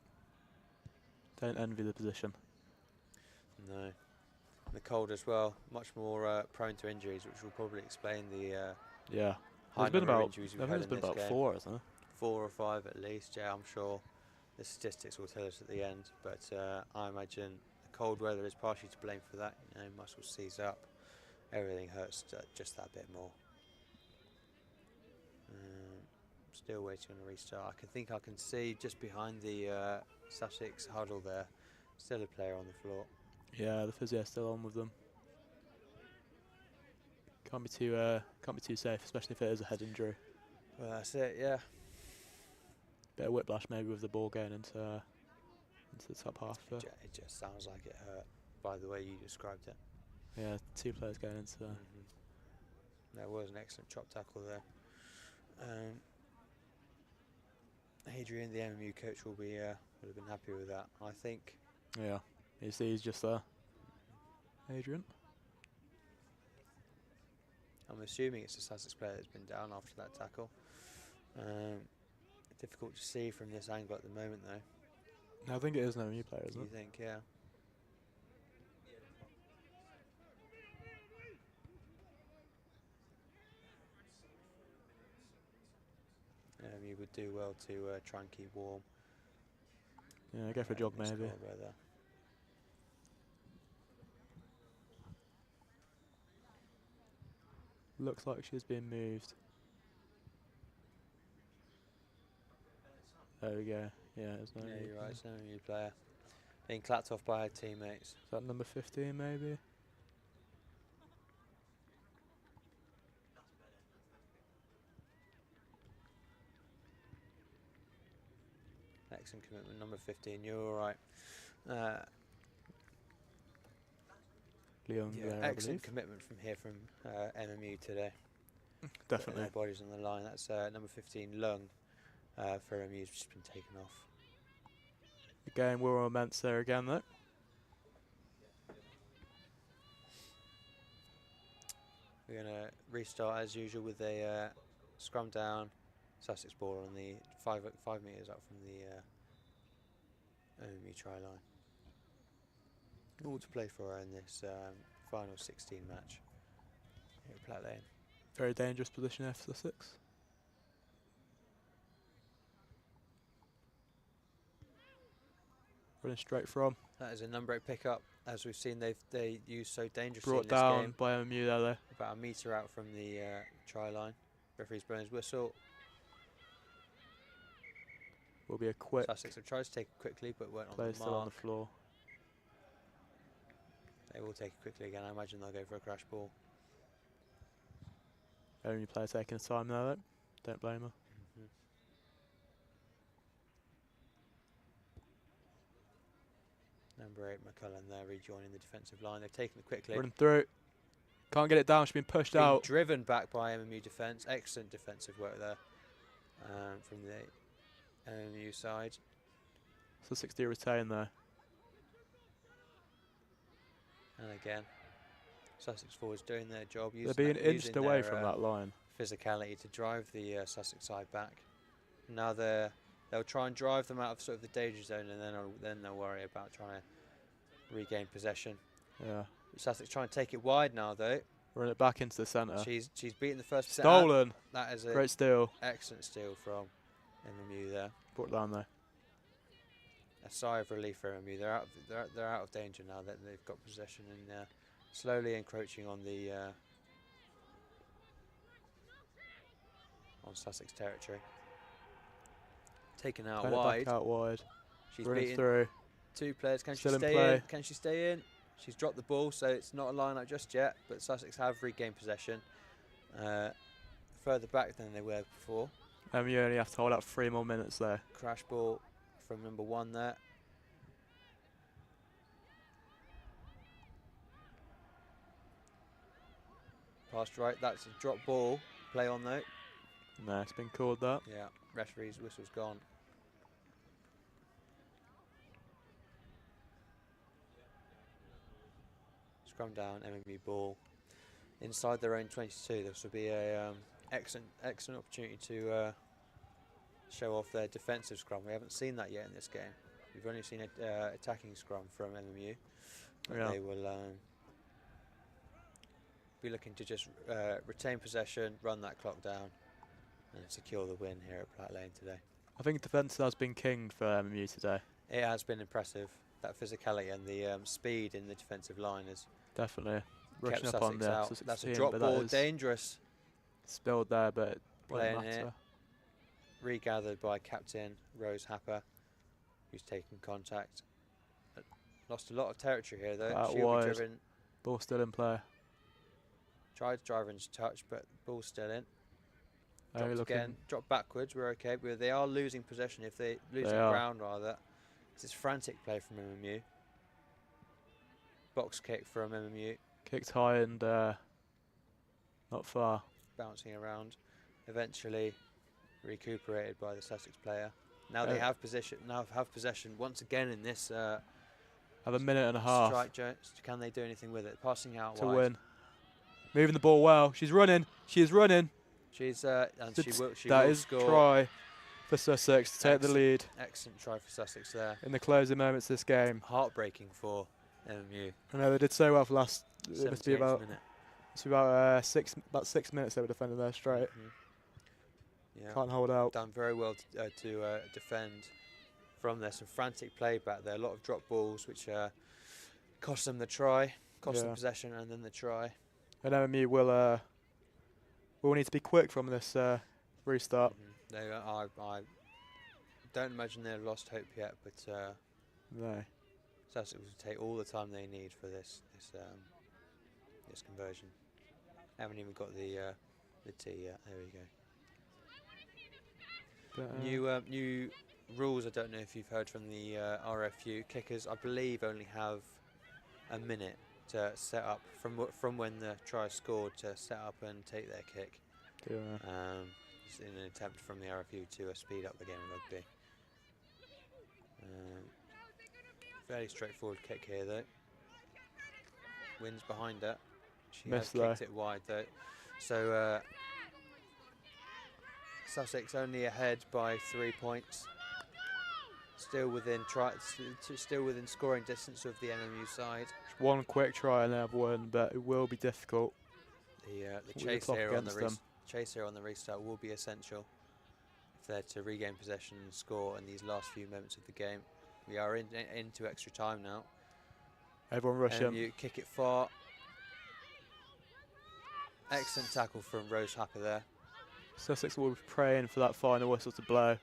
Don't envy the position. No. The cold as well, much more prone to injuries, which will probably explain the yeah. high number of injuries we've had there's in been this about game. 4, isn't there? 4 or 5 at least, yeah, I'm sure the statistics will tell us at the end, but I imagine the cold weather is partially to blame for that. You know, muscles seize up, everything hurts just that bit more. Still waiting on a restart. I can see just behind the Sussex huddle there, still a player on the floor. Yeah, the physio's still on with them. Can't be too safe, especially if it is a head injury. Well, that's it, yeah. Bit of whiplash maybe with the ball going into the top half. It just sounds like it hurt by the way you described it. Yeah, 2 players going into. There was an excellent chop tackle there. Adrian, the MMU coach, would have been happy with that, I think. Yeah, he's just there. Adrian. I'm assuming it's a Sussex player that's been down after that tackle. Difficult to see from this angle at the moment, though. No, I think it is an MMU player, isn't it? You think, yeah. You would do well to try and keep warm. Yeah, go for a jog maybe. Looks like she's being moved. There we go. Yeah, it's no. Yeah, you're right. It's an MMU player being clapped off by her teammates. Is that number 15 maybe? Excellent commitment, number 15. You're all right. Leon, yeah, excellent commitment from MMU today. Definitely. Their bodies on the line. That's number 15, Lung, for MMU, has just been taken off. The game will immense there again, though. We're going to restart as usual with a scrum down, Sussex ball on the 5 metres up from the OMU try line. All to play for in this final 16 match here at Platt Lane. Very dangerous position here for Sussex. Running straight from. That is a number 8 pickup. As we've seen, they use so dangerously Brought in this down game. by MMU there, though. About a metre out from the try line. Referee's blown his whistle. Will be a quick. Sussex have tried to take it quickly, but weren't on Play the still on the mark. floor. They will take it quickly again. I imagine they'll go for a crash ball. Only player taking the time there, though. Don't blame her. Number 8, McCullen there, rejoining the defensive line. They've taken it quickly. Running through. Can't get it down. She's been pushed out. Driven back by MMU defence. Excellent defensive work there from the MMU side. Sussex do retain there. And again, Sussex forwards doing their job. They're being inched away from that line. Physicality to drive the Sussex side back. Now they'll try and drive them out of sort of the danger zone, and then they'll worry about trying to regain possession. Yeah. Sussex trying to take it wide now, though. Run it back into the centre. She's beaten the first Stolen. That is a great steal. Excellent steal from MMU there. Brought down there. A sigh of relief for MMU. They're out of danger now that they've got possession and slowly encroaching on the on Sussex territory. Taken out Playing wide. it back out wide. She's Running beaten through. 2 players. Can Still she in stay play. in? Can she stay in? She's dropped the ball, so it's not a line-up just yet. But Sussex have regained possession further back than they were before. You only have to hold out 3 more minutes there. Crash ball from number 1 there. Passed right. That's a drop ball. Play on though. No, it's been called that. Yeah, referee's whistle's gone. Scrum down, MMU ball. Inside their own 22, this will be a excellent opportunity to show off their defensive scrum. We haven't seen that yet in this game. We've only seen an attacking scrum from MMU. Yeah. They will be looking to just retain possession, run that clock down, and secure the win here at Platt Lane today. I think defence has been kinged for MMU today. It has been impressive. That physicality and the speed in the defensive line has Definitely. kept Rushing up on Sussex the out. Sussex That's team, a drop but ball, that is dangerous. spilled there, but it won't Playing matter. here. Regathered by captain Rose Happer, who's taken contact. Lost a lot of territory here though. Out She'll wide. be driven. Ball still in play. Tried to drive into touch, but ball's still in. Only Dropped looking again. Dropped backwards. We're okay. But they are losing possession. If they losing are. ground rather. This is frantic play from MMU. Box kick from MMU. kicked high and not far. Bouncing around. Eventually recuperated by the Sussex player. Now they have position. Now have possession once again in this. Have a minute and a half Strike Jones. Can they do anything with it? Passing out to wide. win. Moving the ball well. She's running. She is running. She's and she will. She that will is score. try for Sussex to take the lead Excellent try for Sussex there. in the closing moments of this game. Heartbreaking for MMU. I know they did so well for last. It must be 78th about. minute. It's about 6 minutes they were defending there straight. Yeah. Can't hold out. Done very well to defend from there. Some frantic play back there. A lot of drop balls, which cost them the try, cost them possession, and then the try. And MMU will need to be quick from this restart. I don't imagine they've lost hope yet, but No. Sussex will take all the time they need for this conversion. Haven't even got the tee yet. There we go. But, New rules. I don't know if you've heard from the RFU. Kickers, I believe, only have a minute to set up from when the try is scored to set up and take their kick. It's in an attempt from the RFU to speed up the game of rugby. Fairly straightforward kick here, though. Wins behind her. She Missed has kicked it wide, though. So Sussex only ahead by 3 points. Still within scoring distance of the MMU side. One quick try and they've won, but it will be difficult. The chase here on the restart will be essential if they're to regain possession and score in these last few moments of the game. We are into extra time now. Everyone rush him. You kick it far. Excellent tackle from Rose Happer there. Sussex will be praying for that final whistle to blow.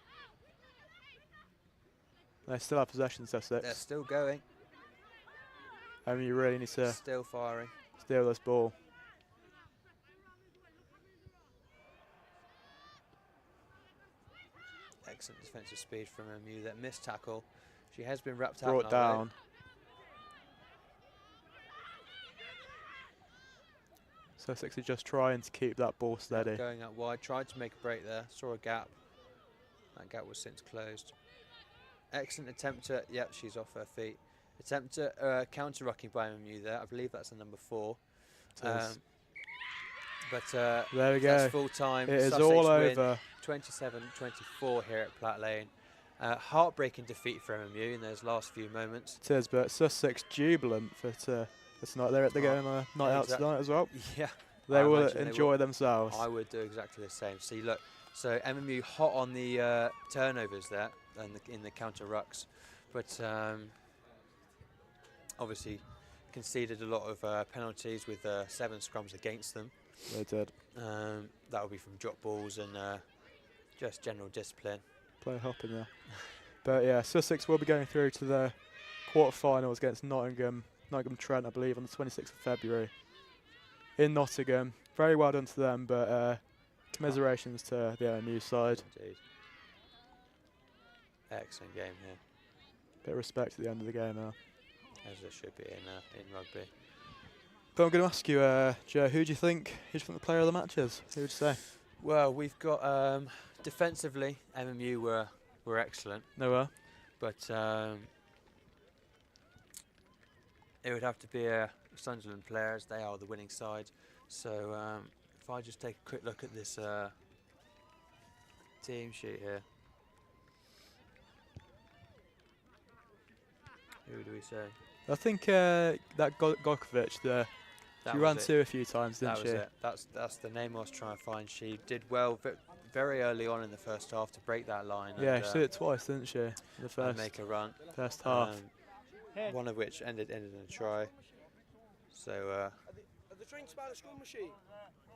They still have possession, Sussex. They're still going. I mean, you really need to still firing. Steal this ball. Excellent defensive speed from MU. That missed tackle. She has been wrapped out. Brought down. Sussex is just trying to keep that ball steady. Going out wide, tried to make a break there, saw a gap. That gap was since closed. Excellent attempt at, yep, she's off her feet. Attempt at counter-rucking by MU there. I believe that's a number 4. There we go. That's full time. It is Sussex all win over. 27-24 here at Platt Lane. Heartbreaking defeat for MMU in those last few moments. It is, but Sussex jubilant for tonight. They're going on a night out tonight as well. Yeah. They will enjoy themselves. I would do exactly the same. See, look, so MMU hot on the turnovers there and in the counter rucks, but obviously conceded a lot of penalties with 7 scrums against them. They did. That will be from drop balls and just general discipline. Play hopping there. But yeah, Sussex will be going through to the quarterfinals against Nottingham Trent, I believe, on the 26th of February in Nottingham. Very well done to them, but commiserations to the MMU side. Indeed. Excellent game here. Bit of respect at the end of the game now. As there should be in rugby. But I'm going to ask you, Joe, who do you think the player of the match is? Who would you say? Well, we've got defensively, MMU were excellent. They were. But it would have to be a Sunderland player, as they are the winning side. So if I just take a quick look at this team sheet here. Who do we say? I think that Gokovic, she ran 2 a few times, didn't she? That was it. That's the name I was trying to find. She did well very early on in the first half to break that line. Yeah, and, she did it twice, didn't she? The first. Make a run. First half. One of which ended in a try. So. Are they trying to buy the scrum machine?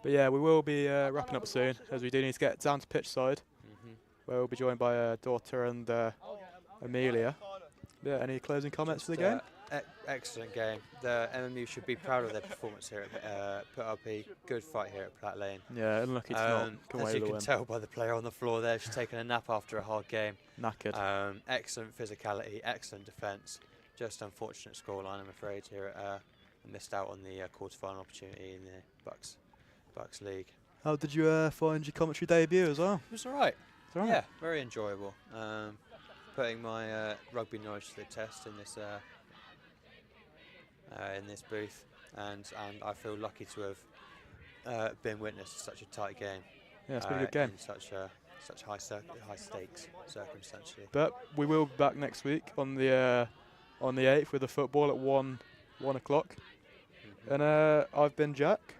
But yeah, we will be wrapping up soon, as we do need to get down to pitch side, where we'll be joined by daughter and Amelia. Yeah, any closing comments for the game? Excellent game. The MMU should be proud of their performance here. Put up a good fight here at Platt Lane. Yeah, unlucky to not come away as with you the can win. tell by the player on the floor there, she's taken a nap after a hard game. Knackered. Excellent physicality, excellent defence. Just unfortunate scoreline, I'm afraid, here at missed out on the quarter-final opportunity in the Bucs League. How did you find your commentary debut as well? It was all right. All right. Yeah, very enjoyable. Putting my rugby knowledge to the test in this booth, and I feel lucky to have been witness to such a tight game. Yeah, it's been a good game. In such high stakes circumstantially. But we will be back next week on the 8th with the football at 1 o'clock. And I've been Jack.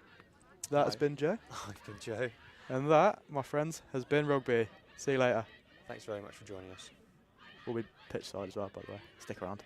That's been Joe. I've been Joe. And that, my friends, has been Rugby. See you later. Thanks very much for joining us. We'll be pitch side as well, by the way. Stick around.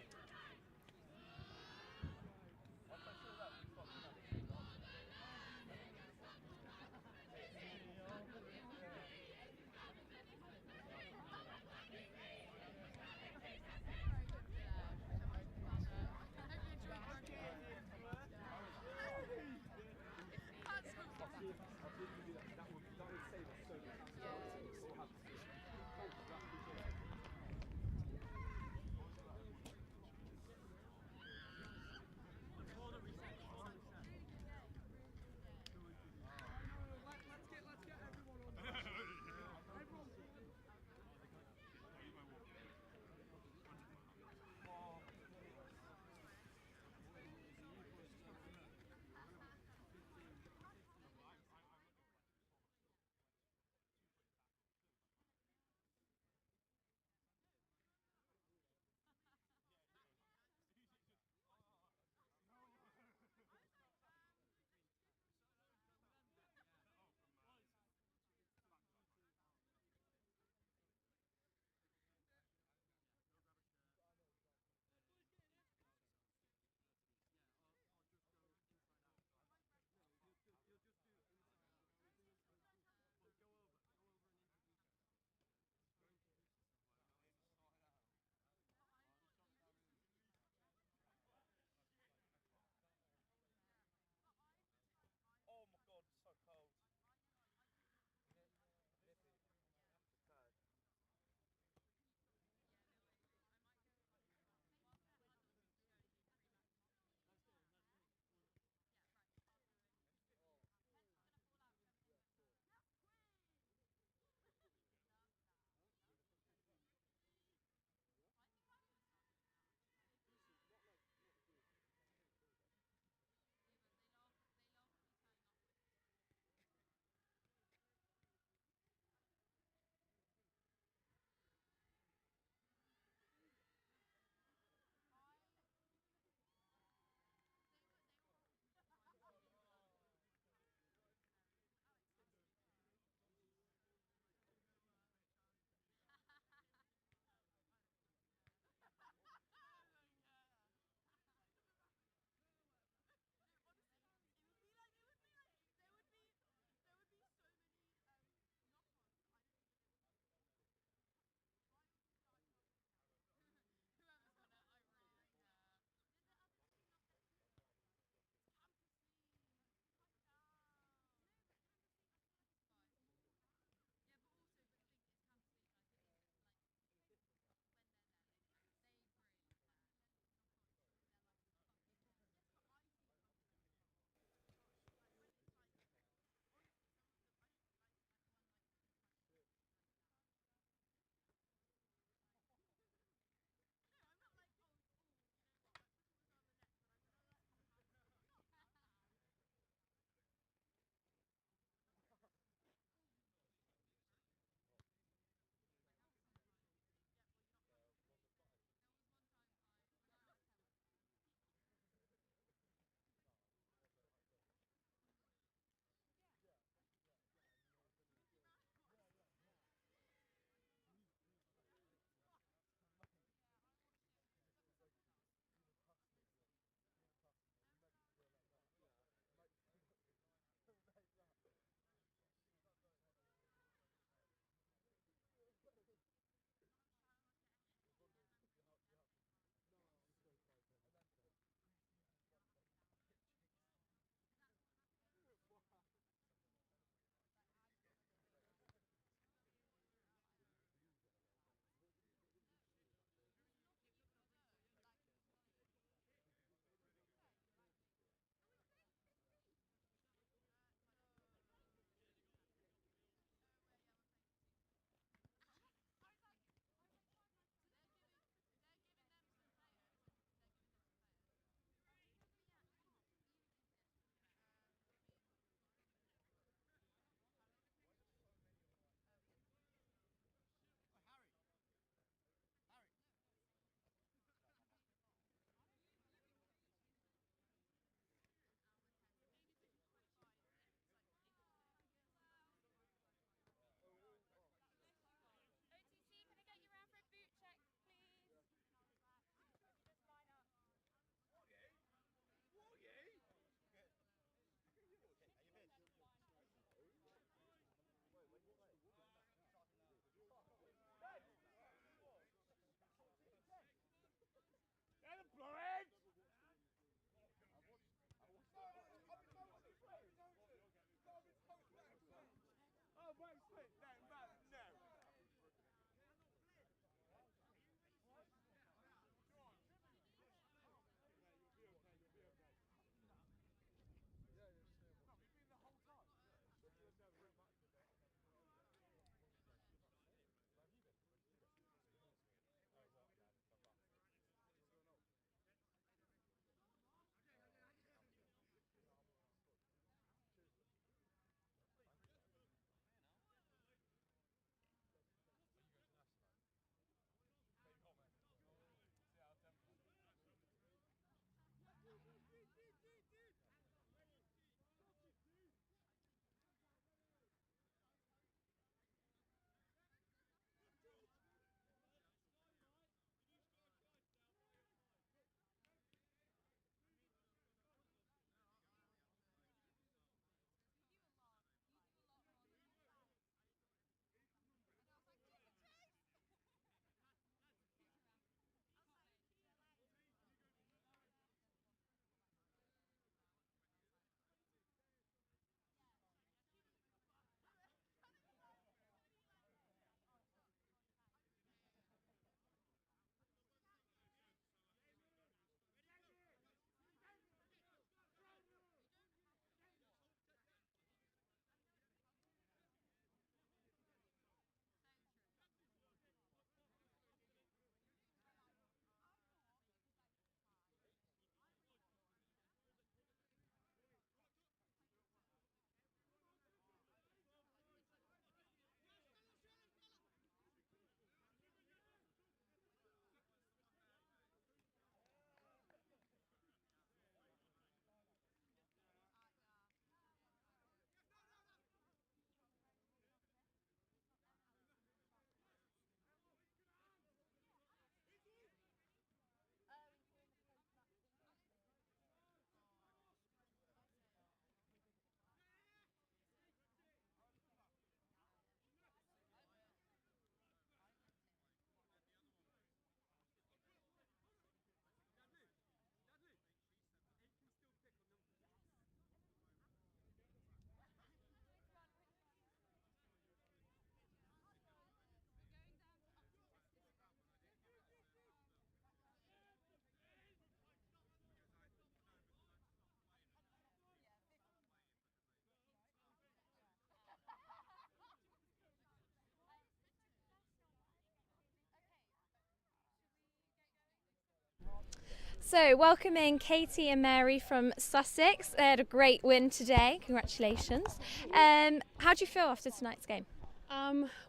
So, welcoming Katie and Mary from Sussex. They had a great win today. Congratulations. How do you feel after tonight's game?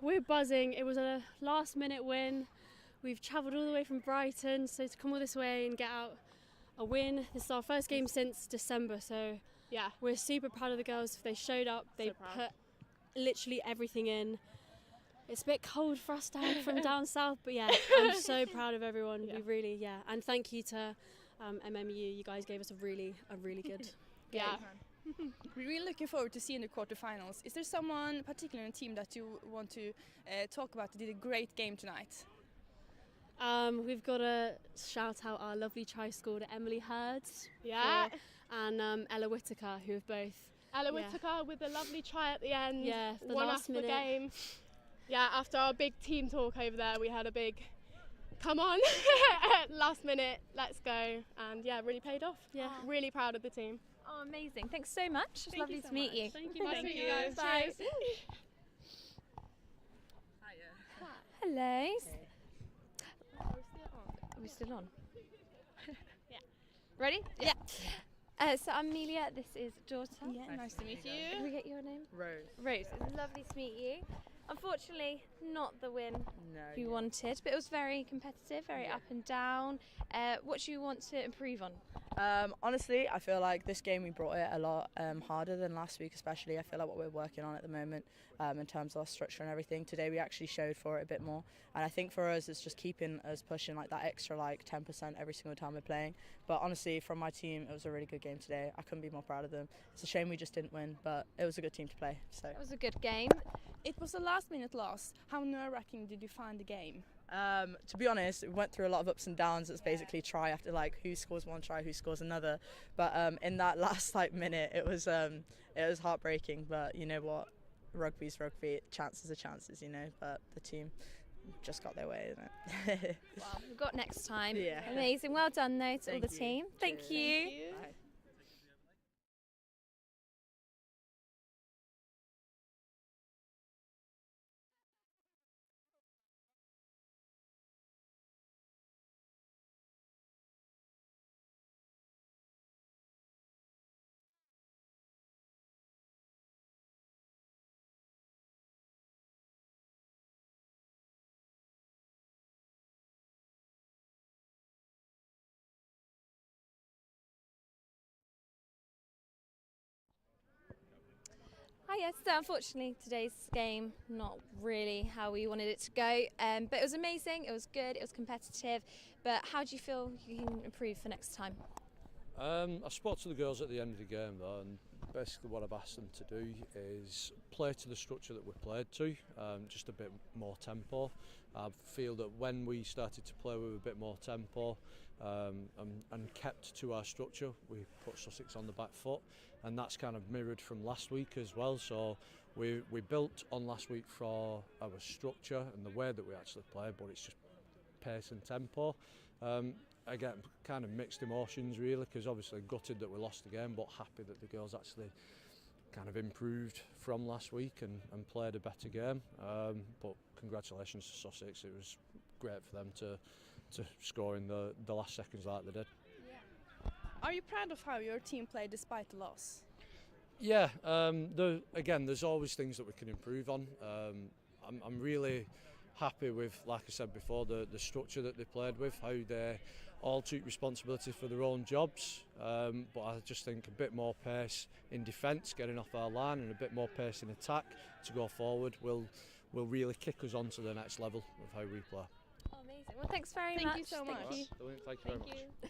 We're buzzing. It was a last-minute win. We've travelled all the way from Brighton, so to come all this way and get out a win. This is our first game since December, so Yeah. we're super proud of the girls. They showed up. They put literally everything in. It's a bit cold for us from down south, but yeah, I'm so proud of everyone. Yeah. We really, and thank you to MMU. You guys gave us a really good Yeah. We're really looking forward to seeing the quarterfinals. Is there someone particular in the team that you want to talk about that did a great game tonight? We've got to shout out our lovely try scorer, Emily Hurds, Yeah. and Ella Whittaker, who have both. Ella Yeah. Whittaker with a lovely try at the end. Yeah, the won last us the minute. game. Yeah, after our big team talk over there, we had a big come on last minute, let's go, and yeah, really paid off. Yeah. Really proud of the team. Oh, amazing. Thanks so much. It's Thank lovely you to so meet much. you. Thank you. Nice to meet you guys. Bye. Cheers. Hello. Are we still on? Yeah. Ready? Yeah. So I'm Amelia, this is daughter. Yeah, nice to meet Can you. we get your name? Rose. Rose, it's lovely to meet you. Unfortunately, not the win No. you wanted, but it was very competitive, very up and down. What do you want to improve on? Honestly, I feel like this game we brought it a lot harder than last week, especially. I feel like what we're working on at the moment in terms of our structure and everything. Today we actually showed for it a bit more, and I think for us it's just keeping us pushing like that extra 10% every single time we're playing. But honestly, from my team, it was a really good game today. I couldn't be more proud of them. It's a shame we just didn't win, but it was a good team to play. So It was a good game. It was a last-minute loss. How nerve-wracking did you find the game? to be honest, we went through a lot of ups and downs. It's basically try after who scores one try, who scores another. But in that last minute, it was heartbreaking. But you know what, rugby's rugby. Chances are chances, you know. But the team just got their way, isn't it? Well, we've got next time. Yeah. Amazing. Well done, though, to all the Thank you. team. Thank you. Bye. Yes, so unfortunately today's game not really how we wanted it to go, but it was amazing, it was good, it was competitive. But how do you feel you can improve for next time? I spoke to the girls at the end of the game though, and basically what I've asked them to do is play to the structure that we played to, just a bit more tempo. I feel that when we started to play with a bit more tempo and kept to our structure, we put Sussex on the back foot, and that's kind of mirrored from last week as well. So we built on last week for our structure and the way that we actually play, but it's just pace and tempo. Again, kind of mixed emotions really, because obviously gutted that we lost the game, but happy that the girls actually kind of improved from last week and played a better game. But congratulations to Sussex, it was great for them to score in the last seconds like they did. Are you proud of how your team played despite the loss? Yeah, again, there's always things that we can improve on. I'm really happy with, like I said before, the structure that they played with, how they all took responsibility for their own jobs. But I just think a bit more pace in defence, getting off our line, and a bit more pace in attack to go forward will really kick us on to the next level of how we play. Oh, amazing. Well, thanks very much. Thank you so much. Brilliant, thank you very much. You.